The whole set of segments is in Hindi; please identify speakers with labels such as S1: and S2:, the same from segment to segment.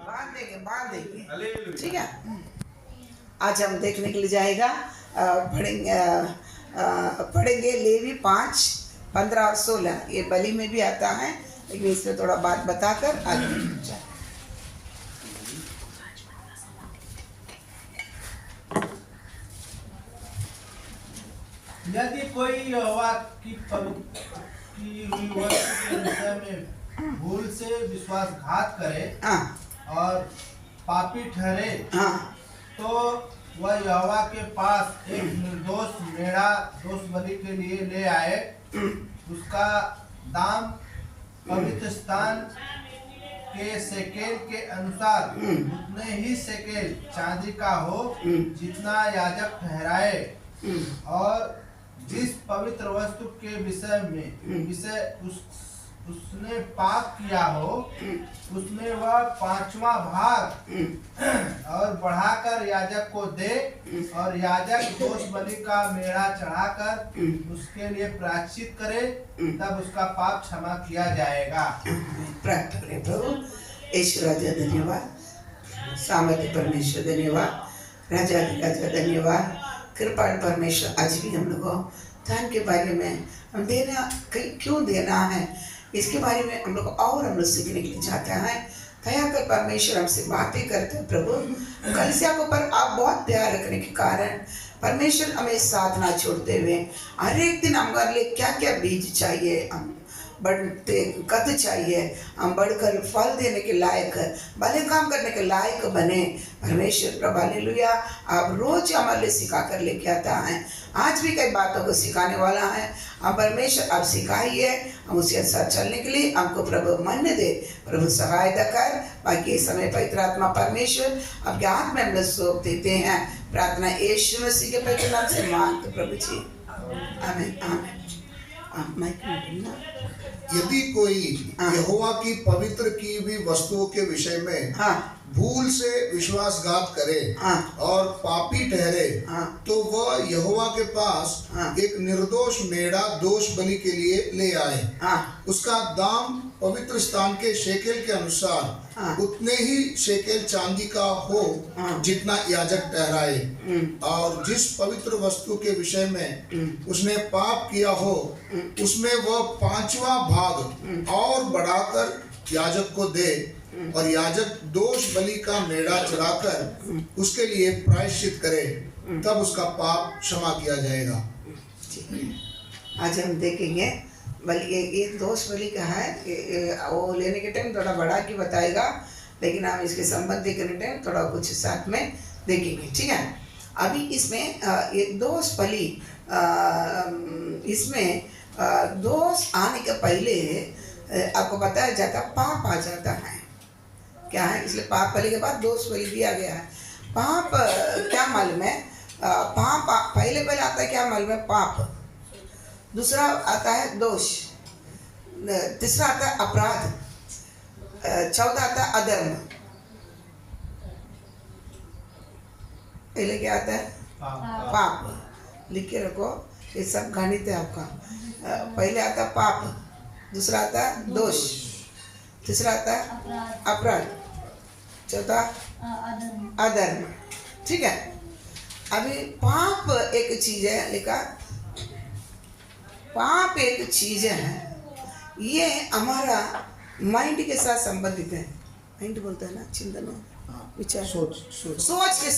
S1: बांध देंगे, ठीक है। आज हम देखने के लिए जाएगा पढ़ेंगे लेवी 5:15 और 16। ये बलि में भी आता है, लेकिन इसमें थोड़ा बात बताकर आगे जाए।
S2: यदि कोई यहोवा की वस्तु के विषय में भूल से विश्वासघात करे और पापी ठहरे, तो वह यहोवा के पास एक निर्दोष मेढ़ा दोष बलि के लिए ले आए। उसका दाम पवित्र स्थान के सेकेल के अनुसार उतने ही सेकेल चांदी का हो जितना याजक ठहराए। और जिस पवित्र वस्तु के विषय उसने पाप किया हो, उसमें वह 5वां भाग और बढ़ाकर याजक को दे, और याजक दोष बलि का मेढ़ा चढ़ाकर उसके लिए प्रायश्चित करे, तब उसका पाप क्षमा किया जाएगा।
S1: प्रार्थना करें। प्रभु ईश्वर राजा धन्यवाद, सामर्थ्य परमेश्वर धन्यवाद, राजा धन्यवाद, कृपाण परमेश्वर। आज भी हम लोगों धन के बारे में हम देना क्यों देना है, इसके बारे में हम लोग और हम लोग सीखने के लिए चाहते हैं। दया कर परमेश्वर हमसे बातें करते हैं। प्रभु कलीसिया के ऊपर आप बहुत दया रखने के कारण परमेश्वर हमें साथ ना छोड़ते हुए हर एक दिन हमारे लिए क्या क्या बीज चाहिए, हम बढ़ते कद चाहिए, हम बढ़कर फल देने के लायक, भले काम करने के लायक बने। परमेश्वर प्रभु हालेलुया, आप रोज हमारे लिए सिखा कर लेके आता है। आज भी कई बातों को सिखाने वाला है। हम परमेश्वर आप सिखाइए, हम उसके अनुसार चलने के लिए हमको प्रभु मन दे, प्रभु सहायता कर। बाकी समय पवित्र आत्मा परमेश्वर आपके हाथ में हम लोग सौंप देते हैं। प्रार्थना यीशु मसीह के पवित्र नाम से मांगते प्रभु जी, आमीन आमीन।
S3: यदि कोई यहोवा की पवित्र की हुई वस्तुओं के विषय में भूल से विश्वासघात करे और पापी ठहरे, तो वह यहोवा के पास एक निर्दोष मेढ़ा दोष बलि के लिए ले आए। उसका दाम पवित्र स्थान के शेकेल के अनुसार उतने ही शेकेल चांदी का हो जितना याजक ठहराए। और जिस पवित्र वस्तु के विषय में उसने पाप किया हो, उसमें वह 5वां भाग और बढ़ाकर याजक को दे, और याजक दोष बलि का मेढ़ा चढ़ाकर उसके लिए प्रायश्चित करे, तब उसका पाप क्षमा किया जाएगा।
S1: आज हम देखेंगे बल्कि ये दोष बलि का है, वो लेने के टाइम थोड़ा बढ़ा के बताएगा, लेकिन हम इसके संबंध देखने टाइम थोड़ा कुछ साथ में देखेंगे, ठीक है। अभी इसमें ये दोष बलि, इसमें दोष आने के पहले आपको बताया जाता पाप आ जाता है, क्या है, इसलिए पाप बलि के बाद दोष बलि दिया गया है। पाप क्या मालूम है, पाप पहले आता है क्या मालूम है, पाप। दूसरा आता है दोष, तीसरा आता है अपराध, चौथा आता है अधर्म। पहले क्या आता है, पाप। लिख के रखो, ये सब गणित है आपका। पहले आता है पाप, दूसरा आता है दोष, तीसरा आता है अपराध, चौथा अधर्म, ठीक है। अभी पाप एक चीज है, लिखा पाप एक चीज है, ये हमारा माइंड के साथ संबंधित है। माइंड बोलता है ना, चिंतन, विचार, सोच के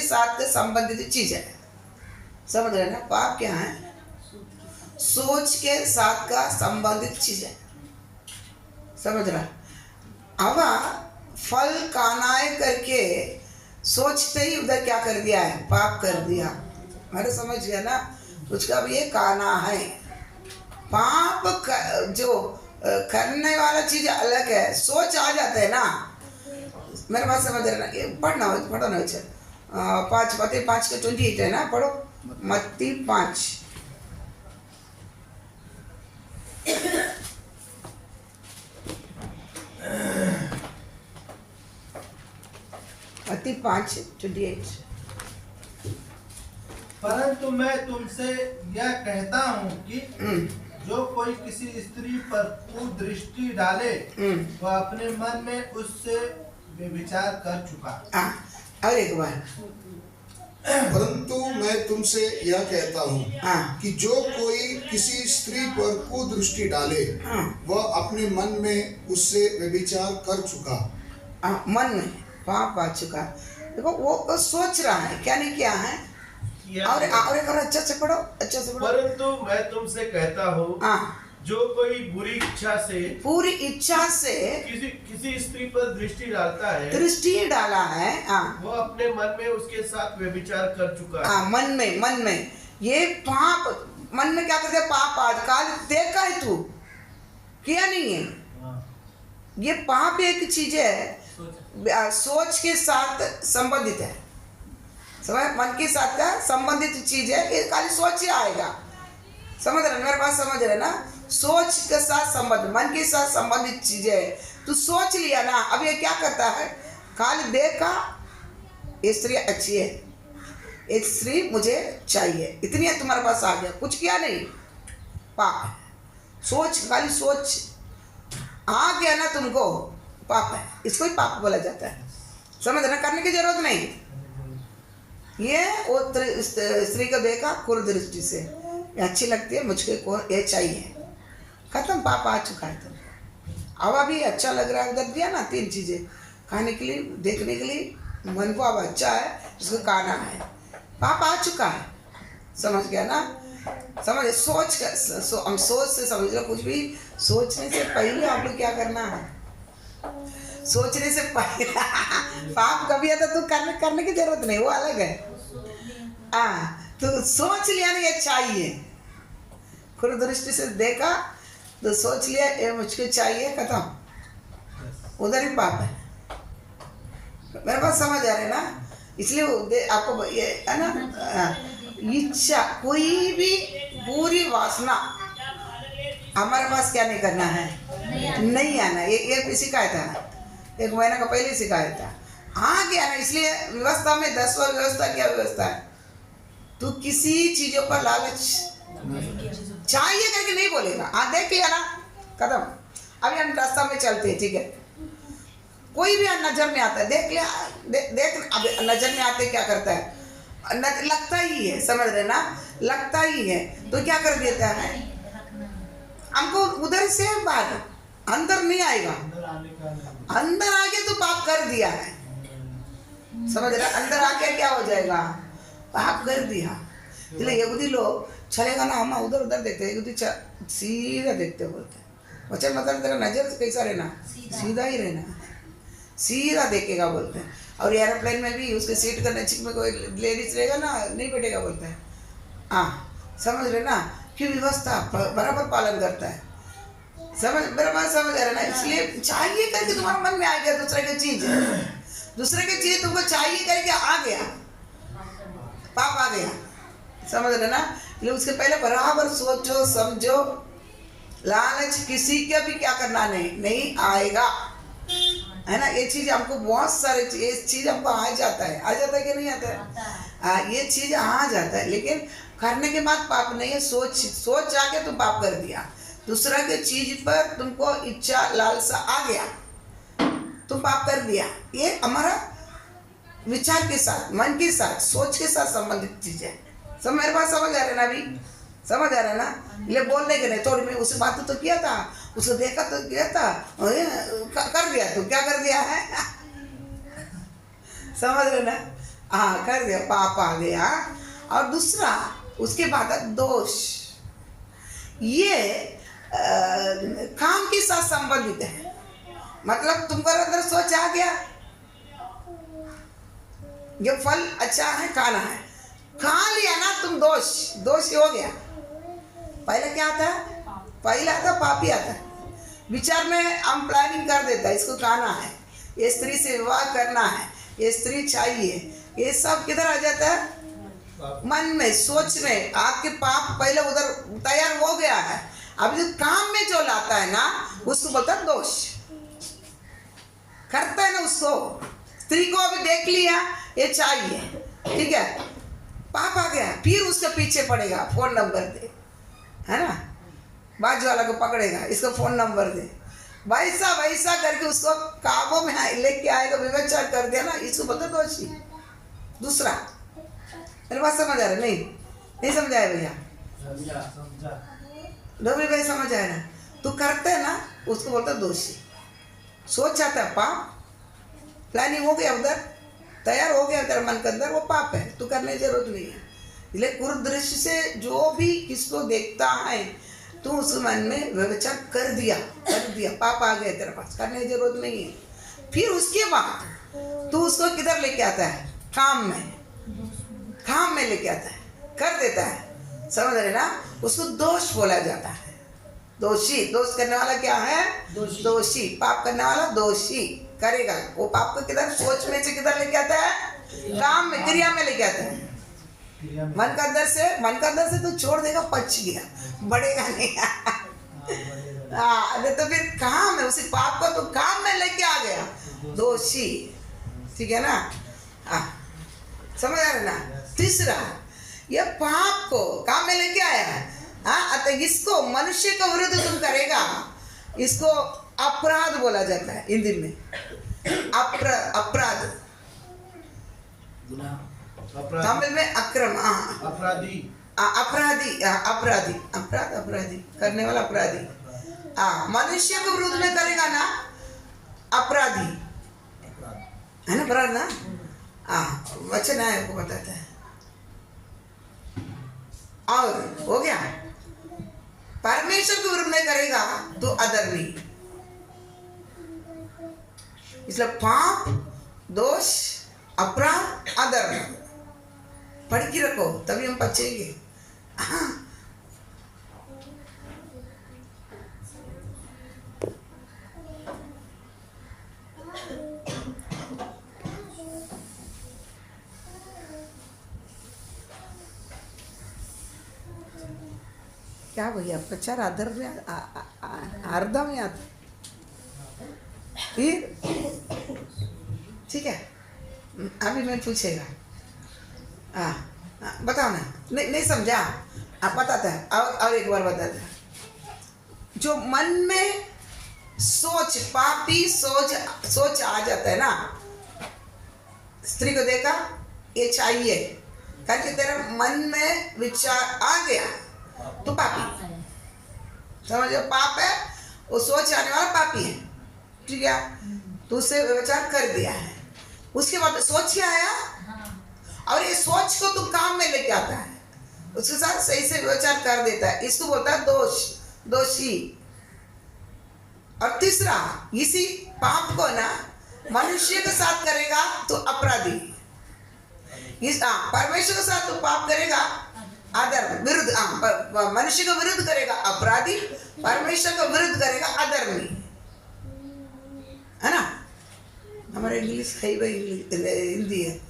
S1: साथ संबंधित चीज है, समझ रहे ना। पाप क्या है, सोच के साथ का संबंधित चीज है, समझ रहा। अब फल कानाए करके सोचते ही उधर क्या कर दिया है, पाप कर दिया। मैंने समझ गया ना, उसका भी ये काना है। पाप जो करने वाला चीज अलग है, सोच आ जाता है ना। मेरे बात समझ रहे ना, पढ़ो ना, चल 5 के 28 है ना, पढ़ो मत्ती 5। मत्ती 5:28।
S2: परंतु मैं तुमसे यह कहता हूँ कि जो कोई किसी स्त्री पर कुदृष्टि डाले वह अपने मन में उससे विचार कर चुका।
S1: और एक बार,
S3: परंतु मैं तुमसे यह कहता हूँ कि जो कोई किसी स्त्री पर कुदृष्टि डाले वह अपने मन में उससे व्यभिचार कर चुका।
S1: मन में पाप आ चुका। देखो वो सोच रहा है, क्या नहीं किया है। और एक और अच्छा से पढ़ो, अच्छा से पढ़ो।
S2: परंतु मैं तुमसे कहता हूँ जो कोई पूरी इच्छा से किसी स्त्री पर दृष्टि डालता है,
S1: दृष्टि डाला है,
S2: वो अपने मन में उसके साथ व्यभिचार कर चुका है।
S1: मन में ये पाप, मन में क्या करते हैं, पाप आजकल देखा है तू, किया नहीं है। ये पाप एक चीज है, सोच के साथ संबंधित है, समझ, मन के साथ का संबंधित चीज है। ये खाली सोच ही आएगा, समझ रहे, मेरे पास समझ रहे ना। सोच के साथ संबंध, मन के साथ संबंधित चीज है। तू सोच लिया ना, अब ये क्या करता है, खाली देखा ये स्त्री अच्छी है, एक स्त्री मुझे चाहिए, इतनी है तुम्हारे पास आ गया, कुछ किया नहीं, पाप। सोच, खाली सोच आ गया ना तुमको, पाप है, इसको ही पाप बोला जाता है। समझ रहे, करने की जरूरत नहीं। ये वो स्त्री को देखा कुदृष्टि से, ये अच्छी लगती है, मुझको ये चाहिए, खत्म, पाप आ चुका है तुमको। अब अभी अच्छा लग रहा है, उधर दिया ना 3 चीजें खाने के लिए, देखने के लिए, मन को अब अच्छा है, इसको खाना है, पाप आ चुका है। समझ गया ना, समझ, हम सोच से समझ लो, कुछ भी सोचने से पहले आप लोग क्या करना है, सोचने से पहले पाप कभी आता तो करने की जरूरत नहीं, वो अलग है। तो सोच लिया ना ये चाहिए, खुद दृष्टि से देखा तो सोच लिया ये मुझको चाहिए, खत्म, उधर ही पाप है। मेरे पास समझ आ रहा है ना, इसलिए आपको ये है ना, इच्छा कोई भी पूरी वासना हमारे पास क्या नहीं करना है, नहीं आना। ये सिखाया था, 1 महीना का पहले सिखाया था, आ गया ना। इसलिए व्यवस्था में 10वां व्यवस्था क्या व्यवस्था है, तू किसी चीजों पर लालच चाहिए करके नहीं बोलेगा। देख लिया ना, खत्म। अभी हम रास्ता में चलते हैं, ठीक है, कोई भी नजर में आता है, देख लिया, देख अब नजर में आते क्या करता है, लगता ही है, समझ रहे ना, लगता ही है, तो क्या कर देता है, हमको उधर से बाहर, अंदर नहीं आएगा, अंदर आके तो पाप कर दिया है, समझ रहे, अंदर आके क्या हो जाएगा, पाप कर दिया। इसलिए यहूदी लोग चलेगा ना, हम उधर उधर देखते हैं, यहूदी सीधा देखते बोलते हैं, बच्चा मतलब तेरा नजर कैसा रहना, सीधा ही रहना, सीधा देखेगा बोलते हैं। और एरोप्लेन में भी उसके सीट का नजीक में कोई लेडीज रहेगा ना, नहीं बैठेगा बोलते हैं। समझ रहे ना, कि व्यवस्था बराबर पालन करता है, समझ, बराबर समझ रहे ना। इसलिए चाहिए करके तुम्हारे मन में आ गया दूसरे की चीज, दूसरे की चीज तुमको चाहिए करके आ गया, पाप आ गया, समझ रहे ना। इसलिए उसके पहले बराबर सोचो समझो, लालच किसी का भी क्या करना नहीं आएगा, है ना। ये चीज हमको बहुत सारे, ये चीज हमको आ जाता है कि नहीं आता है, ये चीज आ जाता है, लेकिन करने के बाद पाप नहीं है। सोच जाके तुम पाप कर दिया, दूसरा के चीज पर तुमको इच्छा लालसा आ गया, तुम पाप कर दिया। ये हमारा विचार के साथ, मन के साथ, सोच के साथ संबंधित चीज है। सब मेरे पास समझ आ रहा है ना, अभी समझ आ रहा है ना। ये बोलने के नहीं, थोड़ी मैं उसे बात तो किया था, उसे देखा तो किया था, कर दिया, तो क्या कर दिया है समझ रहे ना, कर दिया, पाप आ गया। और दूसरा उसके बाद दोष, ये काम के साथ संबंधित है, मतलब तुम्हारे अंदर सोच आ गया, ये फल अच्छा है, खाना है, खा लिया ना तुम, दोष हो गया। पहले क्या आता है, पहले आता पाप ही आता है। विचार में हम प्लानिंग कर देता है, इसको खाना है, ये स्त्री से विवाह करना है, ये स्त्री चाहिए, ये सब किधर आ जाता है, मन में, सोच में। आपके पाप पहले उधर तैयार हो गया है, अब जो काम में जो लाता है ना, उसको बोलता है दोष, करता है ना उसको। स्त्री को अभी देख लिया, ये चाहिए, ठीक है, पाप आ गया, फिर उसके पीछे पड़ेगा, फोन नंबर दे, है ना, बाजू वाला को पकड़ेगा, इसको फोन नंबर दे, वैसा करके उसको काबू में लेके आएगा, व्यभिचार कर दिया ना, इसको बोलते दोषी। दूसरा मेरे बात समझ आ रहा? नहीं समझ आया भैया? डोबरी भाई समझ आया ना? तू करते है ना, उसको बोलता दोषी। सोच जाता है पाप, प्लानिंग हो गया उधर, तैयार हो गया तेरा मन के अंदर, वो पाप है, तू करने की जरूरत नहीं है। इसलिए कुरुदृष्टि से जो भी किसको देखता है, तू उस मन में व्यभिचार कर दिया, पाप आ गया तेरे पास, करने की जरूरत नहीं है। फिर उसके बाद तू उसको किधर लेके आता है? काम में लेके आता है, कर देता है, समझ रहे ना? उसको दोष बोला जाता है, दोषी। दोष करने वाला क्या है? दोषी। पाप करने वाला दोषी करेगा। वो पाप को किधर? सोच में से किधर लेके आता है? काम में, क्रिया में लेके आता है। मन का अंदर से तो छोड़ देगा, पच गया, बढ़ेगा नहीं। तो फिर काम है, उसी पाप को तो काम में लेके आ गया, दोषी। ठीक है ना? समझ आ रहा ना? तीसरा, ये पाप को काम में लेके आया है, अतः इसको मनुष्य के विरुद्ध तुम करेगा, इसको अपराध बोला जाता है हिंदी में। अपराध, तमिल में अक्रम, अपराधी करने वाला अपराधी। मनुष्य के विरुद्ध में करेगा ना, अपराधी है ना? अपराध ना? वचन है को बताता है। और हो गया, परमेश्वर के विरुद्ध में करेगा तो अधर्मी। इसलिए पाप, दोष, अपराध, अधर्म पढ़ के रखो, तभी हम बचेंगे। क्या भैया, प्रचार अधर्म में अर्धा में आता फिर? ठीक है, अभी मैं पूछेगा। बताओ ना, नहीं समझा? आप बताता है, और एक बार बताता है। जो मन में सोच, पापी सोच आ जाता है ना, स्त्री को देखा ये चाहिए करके तेरे मन में विचार आ गया तो पापी, समझो? पाप है, वो सोच आने वाला पापी है। ठीक है, तो उसे विचार कर दिया है, उसके बाद सोच के आया और ये सोच को तू काम में लेके आता है, उसके साथ सही से विचार कर देता है, इसको बोलता है दोषी। और तीसरा, इसी पाप को ना मनुष्य के साथ करेगा तो अपराधी। परमेश्वर के साथ तो पाप करेगा अधर्म, विरुद्ध, मनुष्य का विरुद्ध करेगा अपराधी, परमेश्वर का विरुद्ध करेगा अधर्मी, है ना? हमारा इंग्लिश है भाई, हिंदी है,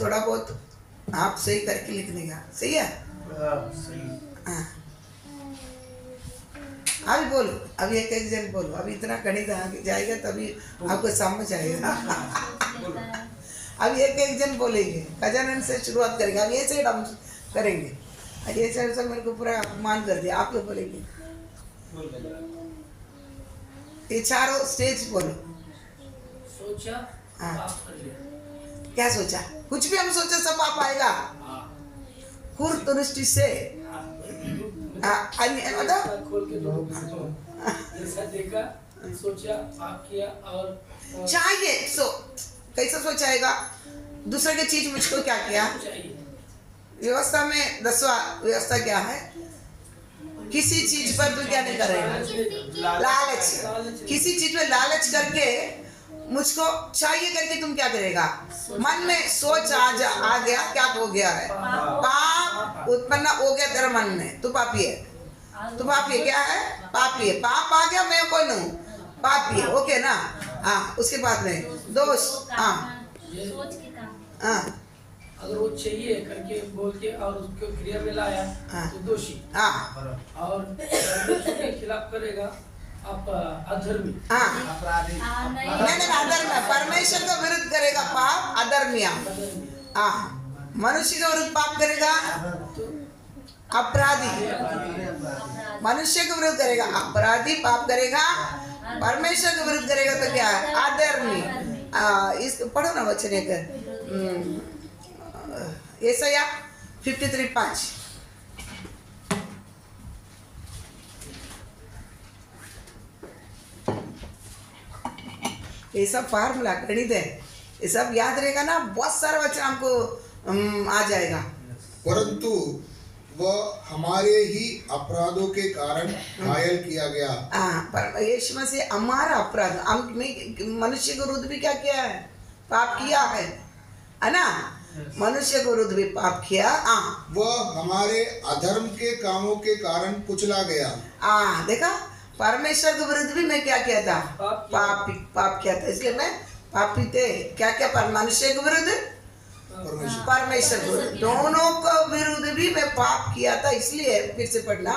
S1: थोड़ा बहुत आप सही करके लिखने का, सही है? हाँ, अभी बोलो, अभी एक जन बोलो, अभी इतना गणित आगे जाएगा तभी आपको समझ आएगा। अभी एक जन बोलेंगे, गजानन से शुरुआत करेंगे, अभी ऐसे हम करेंगे। ये सर मेरे को पूरा अपमान कर दिया, आप लोग बोलेंगे। ये चारों स्टेज बोलो।
S4: सोचा,
S1: क्या सोचा? कुछ भी हम सोचे सब पाप आएगा। कुरुदृष्टि से मतलब
S4: खोल के जैसा देखा, सोचा, पाप किया और
S1: चाहिए। कैसा सोचाएगा? दूसरे की चीज मुझको क्या किया? व्यवस्था में 10वां व्यवस्था क्या है? किसी चीज पर तू क्या नहीं करेगा? लालच। किसी चीज में लालच करके मुझको चाहिए करके तुम क्या करेगा? मन में सोच आ गया, क्या हो गया है? पाप उत्पन्न हो गया तेरे मन में, तू पापी है। तू पापी है, क्या है? पापी है। पाप आ गया, मैं कौन हूँ? पापी है। ओके ना? हाँ, उसके बाद में दोष। हाँ,
S4: अगर वो चाहिए करके बोल के और उसको क्रिया में लाया तो दोषी। और के खिलाफ करेगा आप अधर्मी।
S1: अपराधी। नहीं, अधर्मी। परमेश्वर का विरुद्ध करेगा पाप, अधर्मिया। मनुष्य का विरुद्ध पाप करेगा अपराधी। मनुष्य के विरुद्ध करेगा, अपराधी पाप करेगा, परमेश्वर के विरुद्ध करेगा तो क्या है? अधर्मी। इस पढ़ो ना वचन एक यशायाह 53:5। ये सब फार्मूला गणित है, ये सब याद रहेगा ना, बहुत सारा वचन हमको आ जाएगा।
S3: परंतु वह हमारे ही अपराधों के कारण घायल किया गया।
S1: पर यीशु मसीह हमारा अपराध, हम मनुष्य के विरुद्ध भी क्या किया है? पाप किया है ना? मनुष्य के विरुद्ध भी पाप किया।
S3: वह हमारे अधर्म के कामों के कारण कुचला गया।
S1: देखा, परमेश्वर के विरुद्ध भी मैं क्या किया था? पाप किया था, इसलिए मैं पापी थे। क्या क्या? पर मनुष्य के विरुद्ध, परमेश्वर के विरुद्ध, दोनों के विरुद्ध भी मैं पाप किया था। इसलिए फिर से पढ़ना,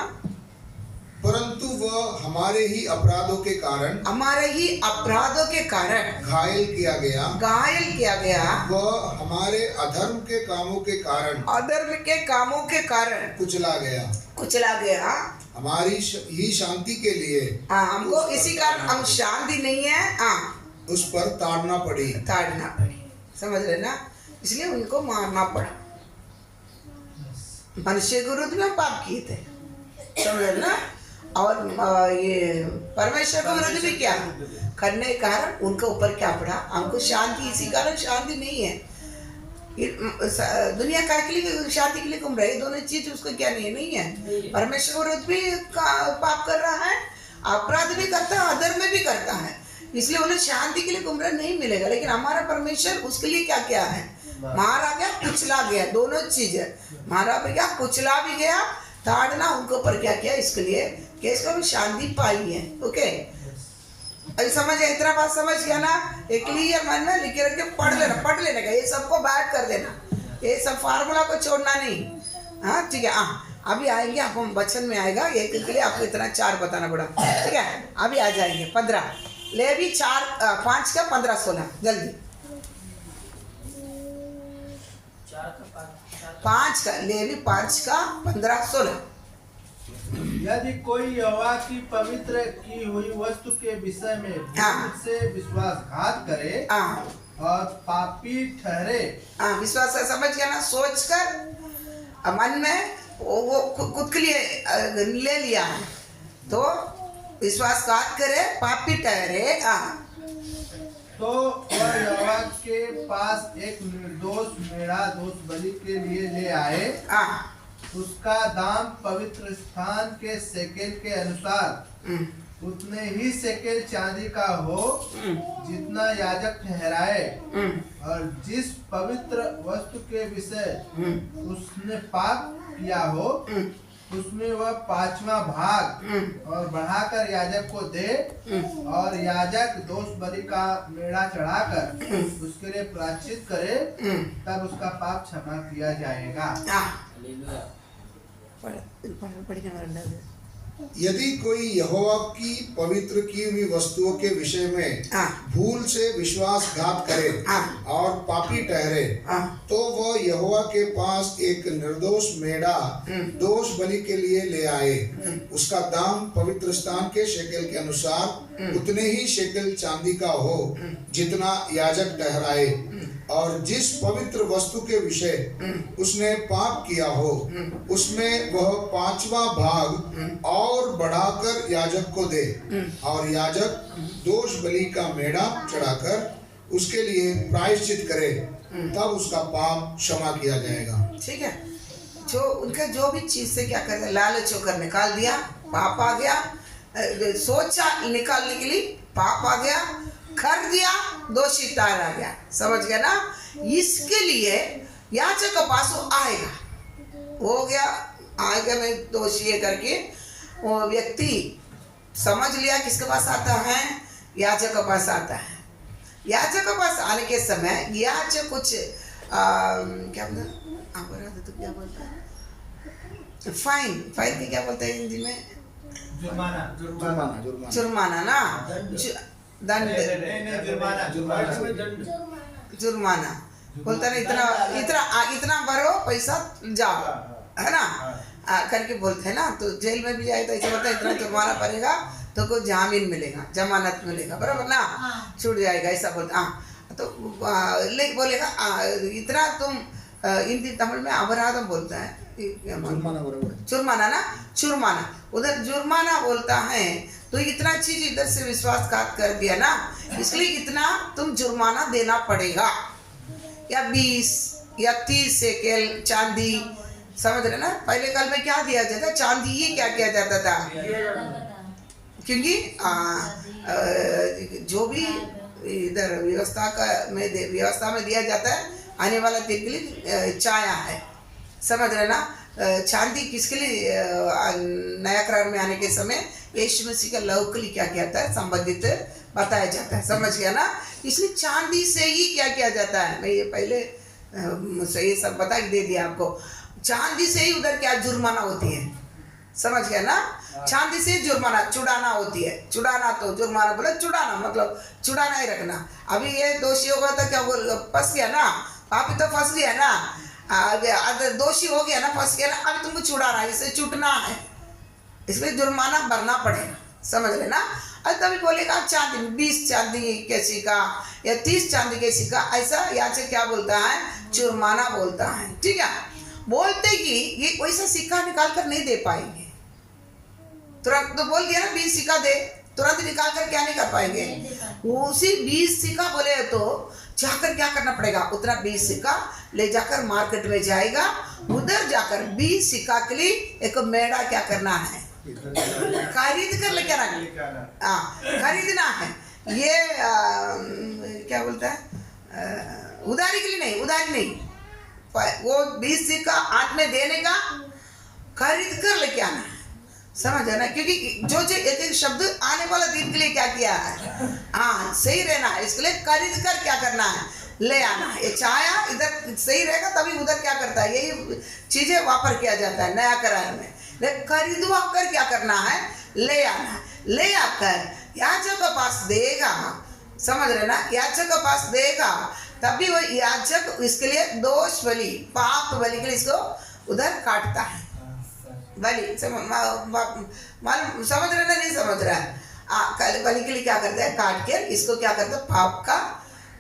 S3: परंतु वह हमारे ही अपराधों के कारण,
S1: हमारे ही अपराधों के कारण
S3: घायल किया गया।
S1: घायल किया गया।
S3: वह हमारे अधर्म के कामों के कारण,
S1: अधर्म के कामों के कारण
S3: कुचला गया।
S1: कुचला गया।
S3: हमारी ही शांति के लिए
S1: हमको इसी कारण हम शांति नहीं है,
S3: उस पर ताड़ना पड़ी।
S1: समझ रहे ना? इसलिए उनको मारना पड़ा। मनुष्य के विरुद्ध में पाप किए थे, समझ रहे ना? और ये परमेश्वर के विरुद्ध भी क्या करने के कारण उनके ऊपर क्या पड़ा? हमको शांति, इसी कारण शांति नहीं है। दुनिया का के लिए, शांति के लिए घूम रहे, दोनों चीज उसको क्या नहीं है। परमेश्वर के विरुद्ध भी पाप कर रहा है, अपराध भी करता है, अधर्म भी करता है, इसलिए उन्हें शांति के लिए घूम रहा नहीं मिलेगा। लेकिन हमारा परमेश्वर उसके लिए क्या क्या है? मारा गया, कुचला गया, दोनों चीज है। मारा भी गया, कुचला भी गया, ताड़ना उनको पर क्या किया? इसके लिए कि इसको शांति पाई है। ओके, समझ गया? इतना बात समझ गया ना? एक क्लियर मन में लिखे रख के पढ़ लेने का, ये सबको बैठ कर देना, ये सब फार्मूला को छोड़ना नहीं। हाँ ठीक है। अभी आएंगे, आप वचन में आएगा, एक के लिए आपको इतना 4 बताना पड़ा, ठीक है? अभी आ जाएंगे 15 लेवी 5 का 15-16 जल्दी। 5 का लेवी 5 का 15-16।
S2: यदि कोई यहोवा की पवित्र की हुई वस्तु के विषय में भूल से विश्वासघात करे और पापी ठहरे।
S1: विश्वास समझ गया ना? सोचकर मन में वो खुद के लिए ले लिया है तो विश्वासघात करे, पापी ठहरे,
S2: तो वह यहोवा के पास एक निर्दोष मेढ़ा दोष बलि के लिए ले आए। उसका दाम पवित्र स्थान के शेकेल के अनुसार उतने ही शेकेल चांदी का हो जितना याजक ठहराए, और जिस पवित्र वस्तु के विषय उसने पाप किया हो उसमें वह 5वां भाग और बढ़ाकर याजक को दे, और याजक दोष बलि का मेढ़ा चढ़ाकर उसके लिए प्रायश्चित करे, तब उसका पाप क्षमा किया जाएगा।
S3: यदि कोई यहोवा की पवित्र की हुई वस्तुओं के विषय में भूल से विश्वासघात करे और पापी ठहरे, तो वह यहोवा के पास एक निर्दोष मेढ़ा दोष बलि के लिए ले आए। उसका दाम पवित्र स्थान के शेकेल के अनुसार उतने ही शेकेल चांदी का हो जितना याजक ठहराए, और जिस पवित्र वस्तु के विषय उसने पाप किया हो उसमें वह 5वां भाग और बढ़ाकर याजक को दे, और याजक दोष बलि का मेढ़ा चढ़ाकर उसके लिए प्रायश्चित करे, तब उसका पाप क्षमा किया जाएगा।
S1: ठीक है? जो उनका जो भी चीज से क्या करते, लालच होकर निकाल दिया, पाप आ गया, सोचा निकालने के लिए पाप आ गया, कर दिया, दोषी तार आ गया। समझ गया ना? इसके लिए याजक के पास वो आएगा, हो गया, आएगा मैं दोषी है करके वो व्यक्ति समझ लिया किसके पास आता है? याजक के पास आता है। याजक के पास आने के समय याजक कुछ क्या बोलता है? फाइन की क्या बोलते हैं हिंदी में? जुर्माना ना, दंड, जुर्माना बोलता है, इतना भरो पैसा जाओ, है ना? करके बोलते हैं ना, तो जेल में भी जाए तो ऐसे बोलता है इतना जुर्माना पड़ेगा तो कोई जामीन मिलेगा, जमानत मिलेगा, बराबर ना, छूट जाएगा ऐसा बोलता। तो बोलेगा इतना तुम हिंदी तमिल में अपराधम बोलता है, जुर्माना ना, जुर्माना, उधर जुर्माना बोलता है। तो इतना चीज इधर से विश्वासघात कर दिया ना, इसलिए इतना तुम जुर्माना देना पड़ेगा, या 20 या 30 शेकेल चांदी, समझ रहे ना। पहले काल में क्या दिया जाता, चांदी ही क्या किया जाता था, क्योंकि जो भी इधर व्यवस्था में दिया जाता है आने वाला दिन के लिए छाया है, समझ रहे ना। चांदी किसके लिए नया करार में आने के समय यीशु मसीह का लव के लिए क्या किया था संबंधित बताया जाता है, समझ गया ना। इसलिए चांदी से ही क्या किया जाता है, मैं ये पहले ये सब बता के दे दिया आपको। चांदी से ही उधर क्या जुर्माना होती है, समझ गया ना। चांदी से जुर्माना चुड़ाना होती है, चुड़ाना तो जुर्माना बोले, चुड़ाना मतलब चुड़ाना ही रखना। अभी ये दोषी होगा तो क्या बोल, फंस गया ना, पापी तो फंस गया ना, दोषी हो गया ना, फंस गया ना, अभी तुमको छुड़ाना है, इसे छूटना है, इसलिए जुर्माना भरना पड़ेगा, समझ लेना। और तभी बोलेगा चांदी 20 चांदी के सिक्का या 30 चांदी के सिक्का, ऐसा यहाँ से क्या बोलता है, जुर्माना बोलता है, ठीक है। बोलते कि ये वैसा सिक्का निकाल कर नहीं दे पाएंगे, तुरंत तो बोल दिया ना 20 सिक्का दे, तुरंत निकाल कर क्या नहीं कर पाएंगे, उसी 20 सिक्का बोले तो जाकर क्या करना पड़ेगा, उतना 20 सिक्का ले जाकर मार्केट में जाएगा, उधर जाकर 20 सिक्का के लिए एक मेड़ा क्या करना है, खरीद कर लेकर आना, खरीदना है। ये क्या बोलता है, उधारी के लिए नहीं, उधारी नहीं, वो 20 सिक्का हाथ में देने का, खरीद कर लेके आना है, समझ आना। क्योंकि जो एक शब्द आने वाला दिन के लिए क्या किया है, हाँ सही रहना है, इसके लिए खरीद कर क्या करना है, ले आना है। ये छाया इधर सही रहेगा तभी उधर क्या करता है, यही चीजें वापर किया जाता है नया करार में। खरीदवा कर क्या करना है, ले आना है, ले आकर याजक के पास देगा, समझ रहे ना, याजक के पास देगा, तभी वो याजक इसके लिए दोष बलि, पाप बलि के लिए इसको उधर काटता है, बलि मालूम, समझ रहे ना, नहीं समझ रहा है, बलि के लिए क्या करता है, काट कर इसको क्या करता है,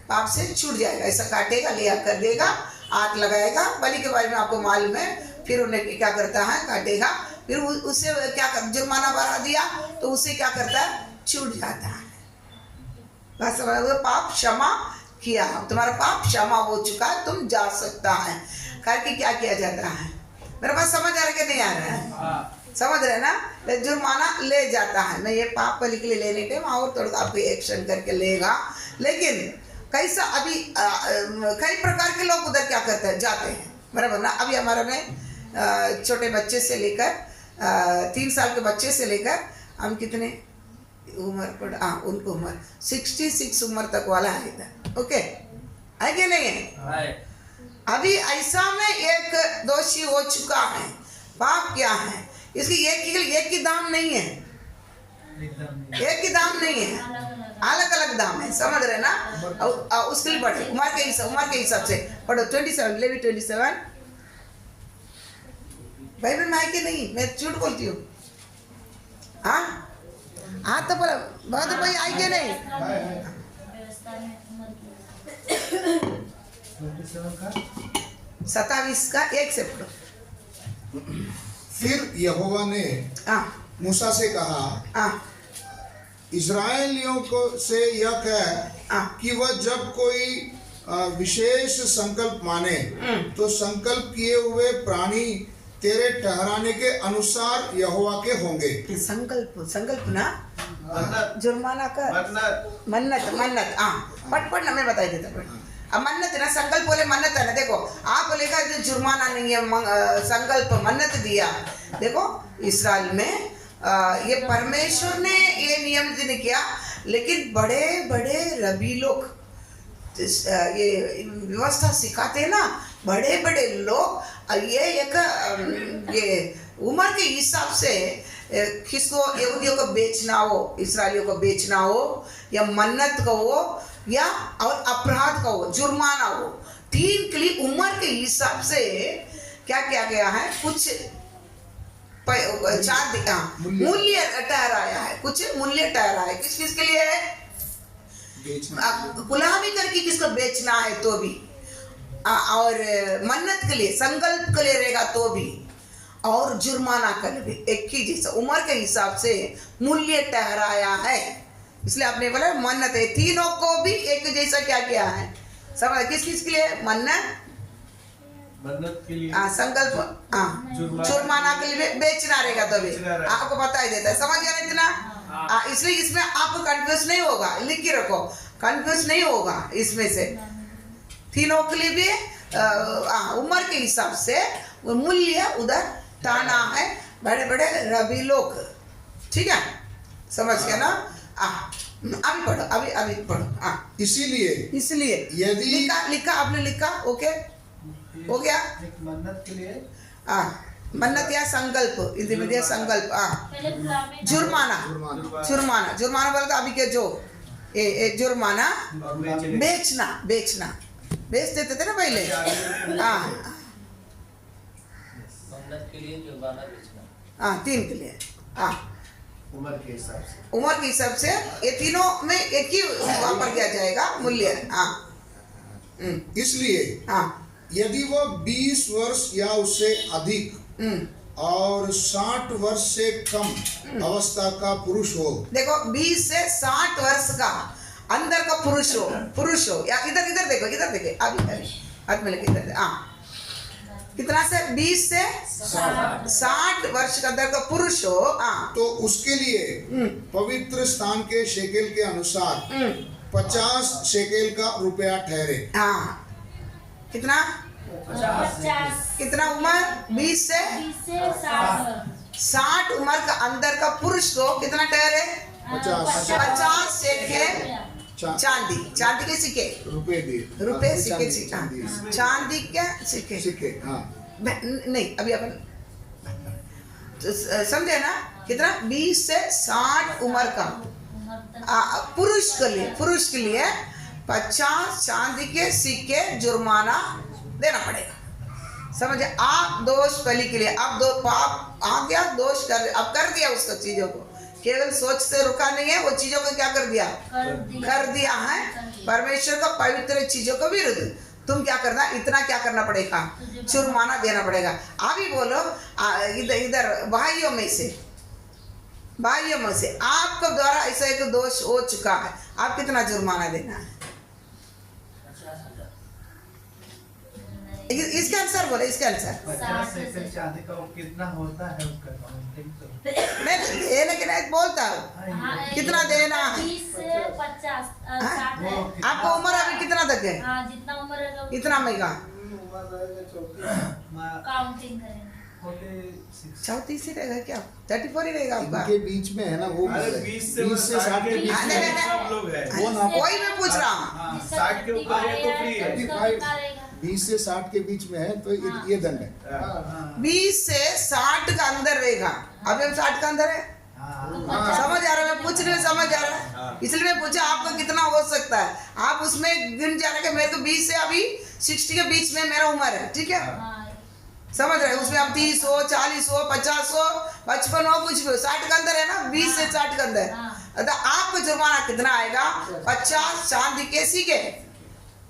S1: पाप से छूट जाएगा, ऐसा काटेगा, ले कर देगा, आग लगाएगा, बलि के बारे में आपको मालूम है। फिर उन्हें क्या करता है, काटेगा, फिर उससे क्या कर, जुर्माना बढ़ा दिया तो उससे क्या करता है, छूट जाता है, बस पाप क्षमा किया, तुम्हारा पाप क्षमा हो चुका है, तुम जा सकता है करके क्या किया जाता है। मेरे पास समझ आ रहा है कि नहीं आ रहा है, समझ रहे ना। जुर्माना ले जाता है, मैं ये पाप पर लिख लेने टाइम और थोड़ा आपको एक्शन करके लेगा, लेकिन कैसा अभी कई प्रकार के लोग उधर क्या करते हैं, जाते हैं, बराबर ना। अभी हमारे में छोटे बच्चे से लेकर 3 साल के बच्चे से लेकर हम कितने उम्र पर, उनको उम्र 66 उम्र तक वाला है इधर, ओके है कि नहीं है। अभी ऐसा में एक दोषी हो चुका है, पाप क्या है, इसकी एक ही दाम नहीं है, एक ही दाम नहीं है, अलग अलग दाम है, समझ रहे ना। उसके लिए पढ़े उम्र के हिसाब से पढ़ो। 27 लेवी 27 बाइबल में है कि नहीं, मैं झूठ बोलती हूँ, हाँ तो बोला बहुत भाई आई के नहीं, 27 का 1 से पढ़ो।
S3: फिर यहोवा ने मूसा से कहा, इस्राएलियों को से यह कह कि वह जब कोई विशेष संकल्प माने तो संकल्प किए हुए प्राणी तेरे ठहराने के अनुसार यहोवा के होंगे।
S1: संकल्प ना, जुर्माना का मन्नत पट ना, मैं बताई देता हूँ। अब मन्नत है ना, संकल्प बोले मन्नत है ना, देखो आप बोलेगा जो जुर्माना नहीं है, संकल्प मन्नत दिया। देखो इस्राएल में ये परमेश्वर ने ये नियम नहीं किया, लेकिन बड़े बड़े रबी लोग ये व्यवस्था सिखाते हैं ना, बड़े बड़े लोग, ये एक ये उम्र के हिसाब से किसको यहूदियों को बेचना हो, इस्राएलियों को बेचना हो, या मन्नत का हो, या और अपराध का हो, जुर्माना हो, 3 के लिए उम्र के हिसाब से क्या किया गया है, कुछ चांदी मूल्य ठहराया है, कुछ मूल्य ठहरा है। किस किस के लिए है? गुलामी करके किसको बेचना है तो भी, और मन्नत के लिए, संकल्प के लिए रहेगा तो भी, और जुर्माना कर भी एक ही जैसा उम्र के हिसाब से मूल्य ठहराया है। इसलिए आपने बोला मन्नत है, तीनों को भी एक जैसा क्या किया है? समझ? किस किस के लिए? मन्नत
S2: के लिए,
S1: संकल्प, जुर्माना के लिए बेचना रहेगा तो भी आपको बता ही देता है। समझ गया ना इतना? इसलिए इसमें आपको कंफ्यूज नहीं होगा, लिख के रखो, कंफ्यूज नहीं होगा इसमें से। तीनों के लिए भी उम्र के हिसाब से मूल्य उधर ताना है, बड़े बड़े रबी लोग, ठीक है? समझ गया ना? अभी पढ़ो, अभी पढ़ो।
S3: इसीलिए यदि
S1: लिखा आपने, लिखा? ओके, हो गया?
S2: एक मन्नत के लिए,
S1: मन्नत या संकल्प, हिंदी में दिया संकल्प। जुर्माना बोला था अभी के जो जुर्माना, बेचना बेच देते थे ना पहले।
S5: मन्नत के लिए जुर्माना बेचना,
S1: तीन के लिए,
S2: उम्र के
S1: हिसाब से ये तीनों में एक ही वापर किया जाएगा मूल्य।
S3: इसलिए यदि वह 20 वर्ष या उससे अधिक और 60 वर्ष से कम अवस्था का पुरुष हो,
S1: देखो 20 से 60 वर्ष का अंदर का पुरुष हो या इधर देखो, अभी हाथ में लेके इधर, कितना से? 20 से 60 वर्ष का अंदर का पुरुष हो,
S3: तो उसके लिए पवित्र स्थान के शेकेल के अनुसार 50 शेकेल का रुपया ठहरे। कितना?
S6: 50।
S1: कितना उम्र? 20 से 60 उम्र का अंदर का पुरुष को कितना ठहरे? 50 शेकेल चांदी के सिक्के, रुपए सिक्के, चांदी के सिक्के। नहीं, अभी अपन समझे ना? कितना? 20 से 60 उम्र का पुरुष के लिए 50 चांदी के सिक्के जुर्माना देना पड़ेगा। समझे? आप दोष पहली के लिए, अब दो पाप आ गया, दोष अब कर दिया उसको, चीजों को केवल सोच से रुका नहीं है, वो चीजों को क्या कर दिया है परमेश्वर का पवित्र चीजों को विरुद्ध। तुम क्या करना, इतना क्या करना पड़ेगा? जुर्माना देना पड़ेगा। अभी बोलो इधर भाइयों में से आपके द्वारा ऐसा एक दोष हो चुका है, आप कितना जुर्माना देना है? इसके आंसर बोले, इसके आंसर।
S2: 50 शेकेल चांदी का कितना होता है उसका काउंटिंग तो
S1: नहीं बोलता हूँ कितना देना है।
S6: 20 से 50
S1: आपको उम्र अभी कितना तक है?
S6: जितना उम्र है
S1: इतना में का
S6: काउंटिंग करेंगे।
S1: 34 ही रहेगा क्या? 34 ही रहेगा आपका।
S3: इनके बीच में है ना वो
S2: 20 से 60 के बीच में सब लोग हैं।
S1: वही मैं पूछ रहा हूँ।
S2: 60 के ऊपर है तो फ्री है।
S3: 20 से 60 के बीच में है तो ये दंड है।
S1: 20 से 60 का अंदर रहेगा। अभी हम 60 का अंदर है, समझ आ रहा है? मैं पूछ रही हूँ, समझ आ रहा है? इसलिए मैं पूछा आपको कितना हो सकता है। आप उसमें गिन जाने के मेरे को 20 से अभी 60 के बीच में मेरा उम्र है, ठीक है? समझ रहे? उसमें आप 30 हो, 40 हो, 50 हो, 55 हो, कुछ भी हो, 60 का अंदर है ना, 20 से 60 का अंदर। आपको जुर्माना कितना आएगा? 50 चांदी के सिक्के,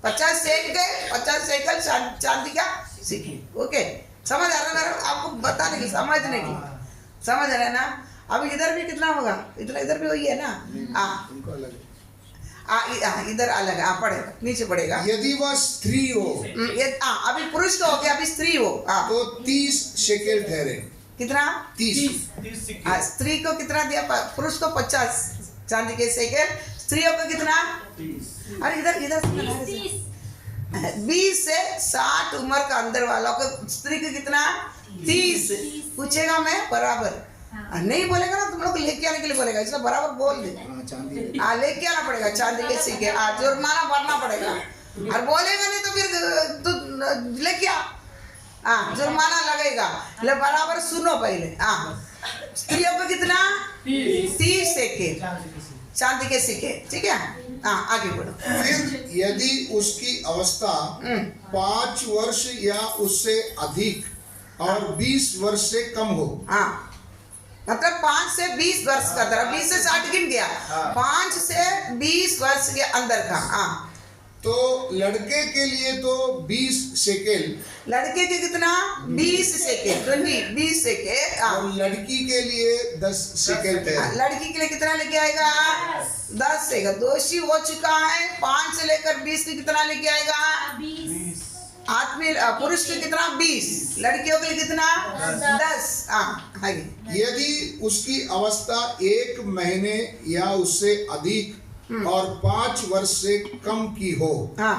S1: 50 शेकेल चांदी का सिक्के। ओके, समझ आ रहा है मेरा? आपको बताने की, समझने की, समझ रहे ना? अब इधर भी कितना होगा? इधर भी वही है ना? इधर अलग है, पड़ेगा, नीचे पड़ेगा।
S3: यदि वह स्त्री हो,
S1: अभी पुरुष का हो गया, अभी स्त्री हो
S3: तो 30 शेकेल ठहरे।
S1: कितना?
S3: 30।
S1: स्त्री को कितना दिया? पुरुष को 50 चांदी के शेकेल, स्त्रियों को कितना? अरे इधर 20 से 60 उम्र का अंदर वालों को स्त्री को कितना? 30 पूछेगा मैं बराबर। नहीं बोलेगा ना तुम लोग लेके आने के लिए बोलेगा, इसलिए बराबर बोल दे। लेके आना पड़ेगा चांदी के सिक्के, जुर्माना भरना पड़ेगा। और बोलेगा नहीं तो फिर तू लेके आ, जुर्माना लगेगा। ले बराबर सुनो पहले। स्त्रियों को कितना? 30 शेकेल चांदी के सिक्के, ठीक है? आगे बढ़ो।
S3: फिर यदि उसकी अवस्था 5 वर्ष या उससे अधिक और 20 वर्ष से कम हो।
S1: हाँ, मतलब 5 से 20 वर्ष का तरह, 20 से 60 गिन गया, 5 से 20 वर्ष के अंदर का। हाँ,
S3: तो लड़के के लिए तो 20 शेकेल,
S1: लड़के के कितना? 20 सेकेंड, 20 सेकेंड।
S3: और लड़की के लिए 10 शेकेल ठहरे।
S1: लड़की के लिए कितना लेके आएगा? 10 सेकेंड। दोषी हो चुका है, 5 से लेकर 20 के कितना लेके आएगा?
S6: 20
S1: आदमी पुरुष के कितना? 20। लड़कियों के लिए कितना? 10। हाँ, आगे।
S3: यदि उसकी अवस्था 1 महीने या उससे अधिक और 5 वर्ष से कम की हो,
S1: हाँ,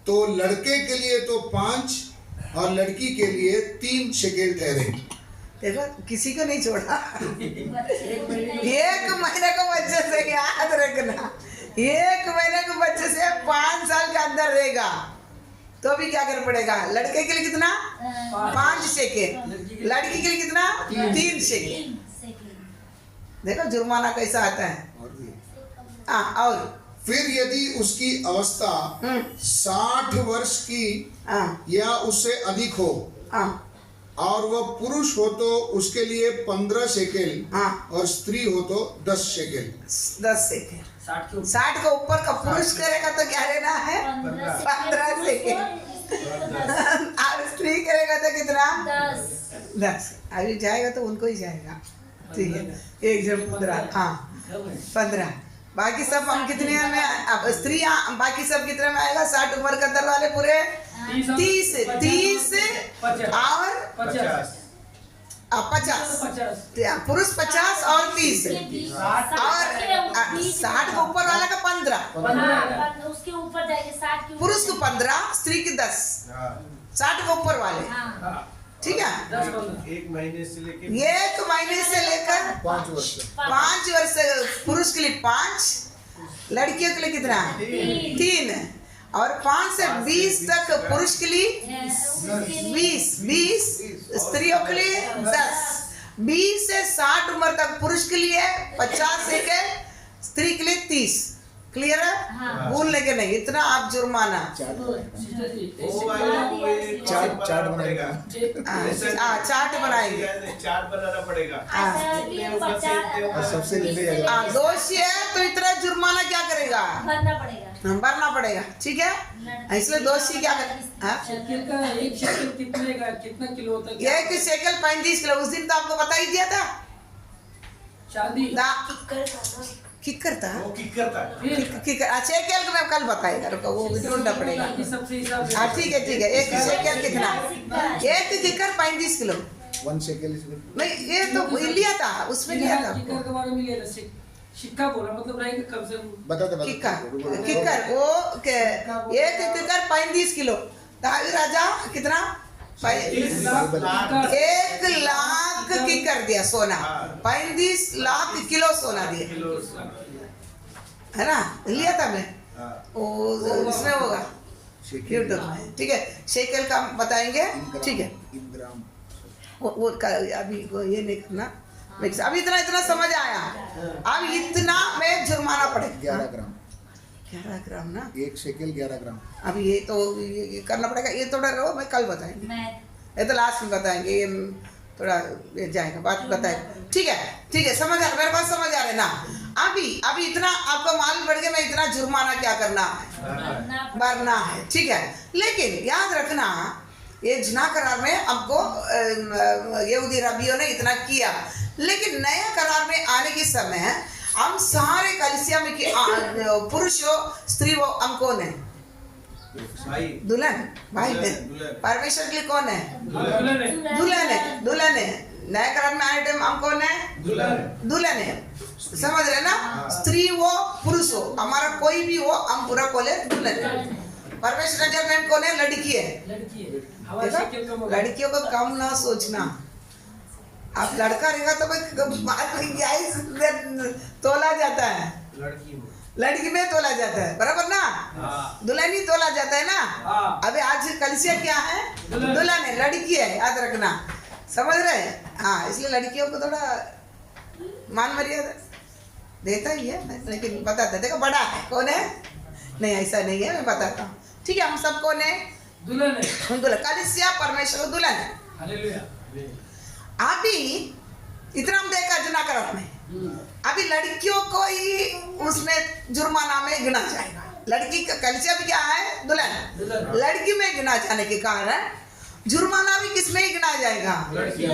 S3: तो लड़के के लिए तो 5 और लड़की के लिए 3 शेकेल ठहरे।
S1: देखो किसी को नहीं छोड़ा।
S6: बच्चे
S1: 1 महीने के बच्चे से याद रखना, 1 महीने के बच्चे से 5 साल के अंदर रहेगा तो भी क्या करना पड़ेगा? लड़के के लिए कितना? 5 सेकेंड, लड़की के लिए कितना? 3 सेकेंड। देखो जुर्माना कैसा आता है। हाँ, और
S3: फिर यदि उसकी अवस्था 60 वर्ष की या उससे अधिक हो और वह पुरुष हो तो उसके लिए 15 शेकेल और स्त्री हो तो 10 शेकेल।
S1: 10 सेकेंड। 60 के ऊपर का पुरुष करेगा तो क्या लेना है? 15 सेकेंड। और स्त्री करेगा तो कितना? 10। अभी जाएगा तो उनको ही जाएगा। ठीक है, 1 जन 15। हाँ, 15। बाकी सब हम कितने में? अब स्त्री बाकी सब कितने में आएगा? 60 उम्र के अंदर वाले पूरे 30 और 50। पुरुष 50 और 30 और 60 के ऊपर वाला का 15।
S6: उसके ऊपर जाएंगे 60 के
S1: पुरुष को 15, स्त्री की 10। 60 के ऊपर वाले, ठीक है।
S2: 1 महीने से लेकर
S1: 1 महीने से लेकर
S3: 5 वर्ष।
S1: 5 वर्ष पुरुष के लिए 5, लड़कियों के लिए कितना? 3। और 5 से 20 तक पुरुष के लिए 20, स्त्रियों के लिए 10। 20 से 60 उम्र तक पुरुष के लिए 50 सेकेंड, स्त्री के लिए 30। क्लियर है? भूलने के नहीं, इतना आप जुर्माना।
S3: चार्ट बनाएगा।
S1: चार्ट बनाएंगे।
S2: चार्ट बनाना पड़ेगा।
S3: सबसे लेने जाएगा।
S1: दोषी है तो इतना जुर्माना क्या करेगा? भरना पड़ेगा। ठीक है, इसलिए दोषी क्या करेगा?
S4: शक्कर का 1 शक्कर कितने का, कितना किलो होता है?
S1: 1 शेकेल 35 किलो। उस दिन तो आपको बता ही दिया था।
S4: शादी
S1: किक्कर था।
S2: वो किक करता है।
S1: किक्कर। अच्छा, शेकेल को मैं कल बताएगा, रुको वो ढूंढना पड़ेगा।
S4: सबसे हिसाब
S1: हाँ, ठीक है, ठीक है। 1 शेकेल कितना? 1 किक्कर 35 किलो।
S3: 1 शेकेल
S1: नहीं, ये तो लिया था, उसमें लिया था।
S4: किकर के बारे में लिया था, सिक्का बोला, मतलब रहेगा कम से कम।
S3: बता
S1: किक्कर वो 1 किक्कर 35 किलो। दावी राजा कितना? 1 लाख की कर दिया सोना, 35 लाख किलो सोना दिया, है ना? लिया था मैं, वो इसमें होगा यूट्यूब में। ठीक है, शेकेल का बताएंगे। ठीक है, वो अभी वो ये नहीं करना। अभी इतना समझ आया। अब इतना में जुर्माना पड़ेगा 11 ग्राम ना?
S3: 1 शेकेल 11 ग्राम।
S1: अभी ये तो ये करना पड़ेगा। ये थोड़ा रहो, मैं कल बताएंगे, ये तो लास्ट में बताएंगे। ये थोड़ा ये जाएगा, बात बताएंगे। ठीक है, समझ आ रहा? मेरे पास समझ आ रहा है ना? अभी इतना आपका माल बढ़ गया, मैं इतना जुर्माना क्या करना है? भरना है। ठीक है, लेकिन याद रखना ये जिना करार में हमको यहूदी रबियों ने इतना किया, लेकिन नया करार में आने के समय हम सारे कलीसिया में पुरुष हो स्त्री हो, हम कौन है? दुल्हन, भाई बहन। परमेश्वर के लिए कौन है? दुल्हन है। नया करार में आने टाइम हम कौन है? दुल्हन है। समझ रहे ना? स्त्री हो पुरुष हो, हमारा कोई भी हो, हम पूरा बोले दुल्हन है। परमेश्वर नजर में कौन है? लड़की है। लड़कियों को कम ना सोचना। आप लड़का रहेगा तो बात तोला जाता है, लड़की में तोला जाता है, बराबर ना? दुल्हन ही तोला जाता है ना? अबे आज कलिसिया क्या है? दुल्हन है, लड़की है, याद रखना। समझ रहे? हाँ, इसलिए लड़कियों को थोड़ा मान मर्यादा देता ही है, लेकिन बताता है। देखो बड़ा है, कौन है? नहीं, ऐसा नहीं है, मैं बताता हूँ। ठीक है, हम सब कौन है?
S4: दुल्हन है।
S1: दुल्हन, कलिसिया परमेश्वर दुल्हन है।
S4: हालेलुया।
S1: अभी इतना हम देखा जुनागढ़ में, अभी लड़कियों को ही उसमें जुर्माना में गिना जाएगा। लड़की का कल्चर भी क्या है? दुल्हन। लड़की में गिना जाने के कारण जुर्माना भी किसमें ही गिना जाएगा? लड़की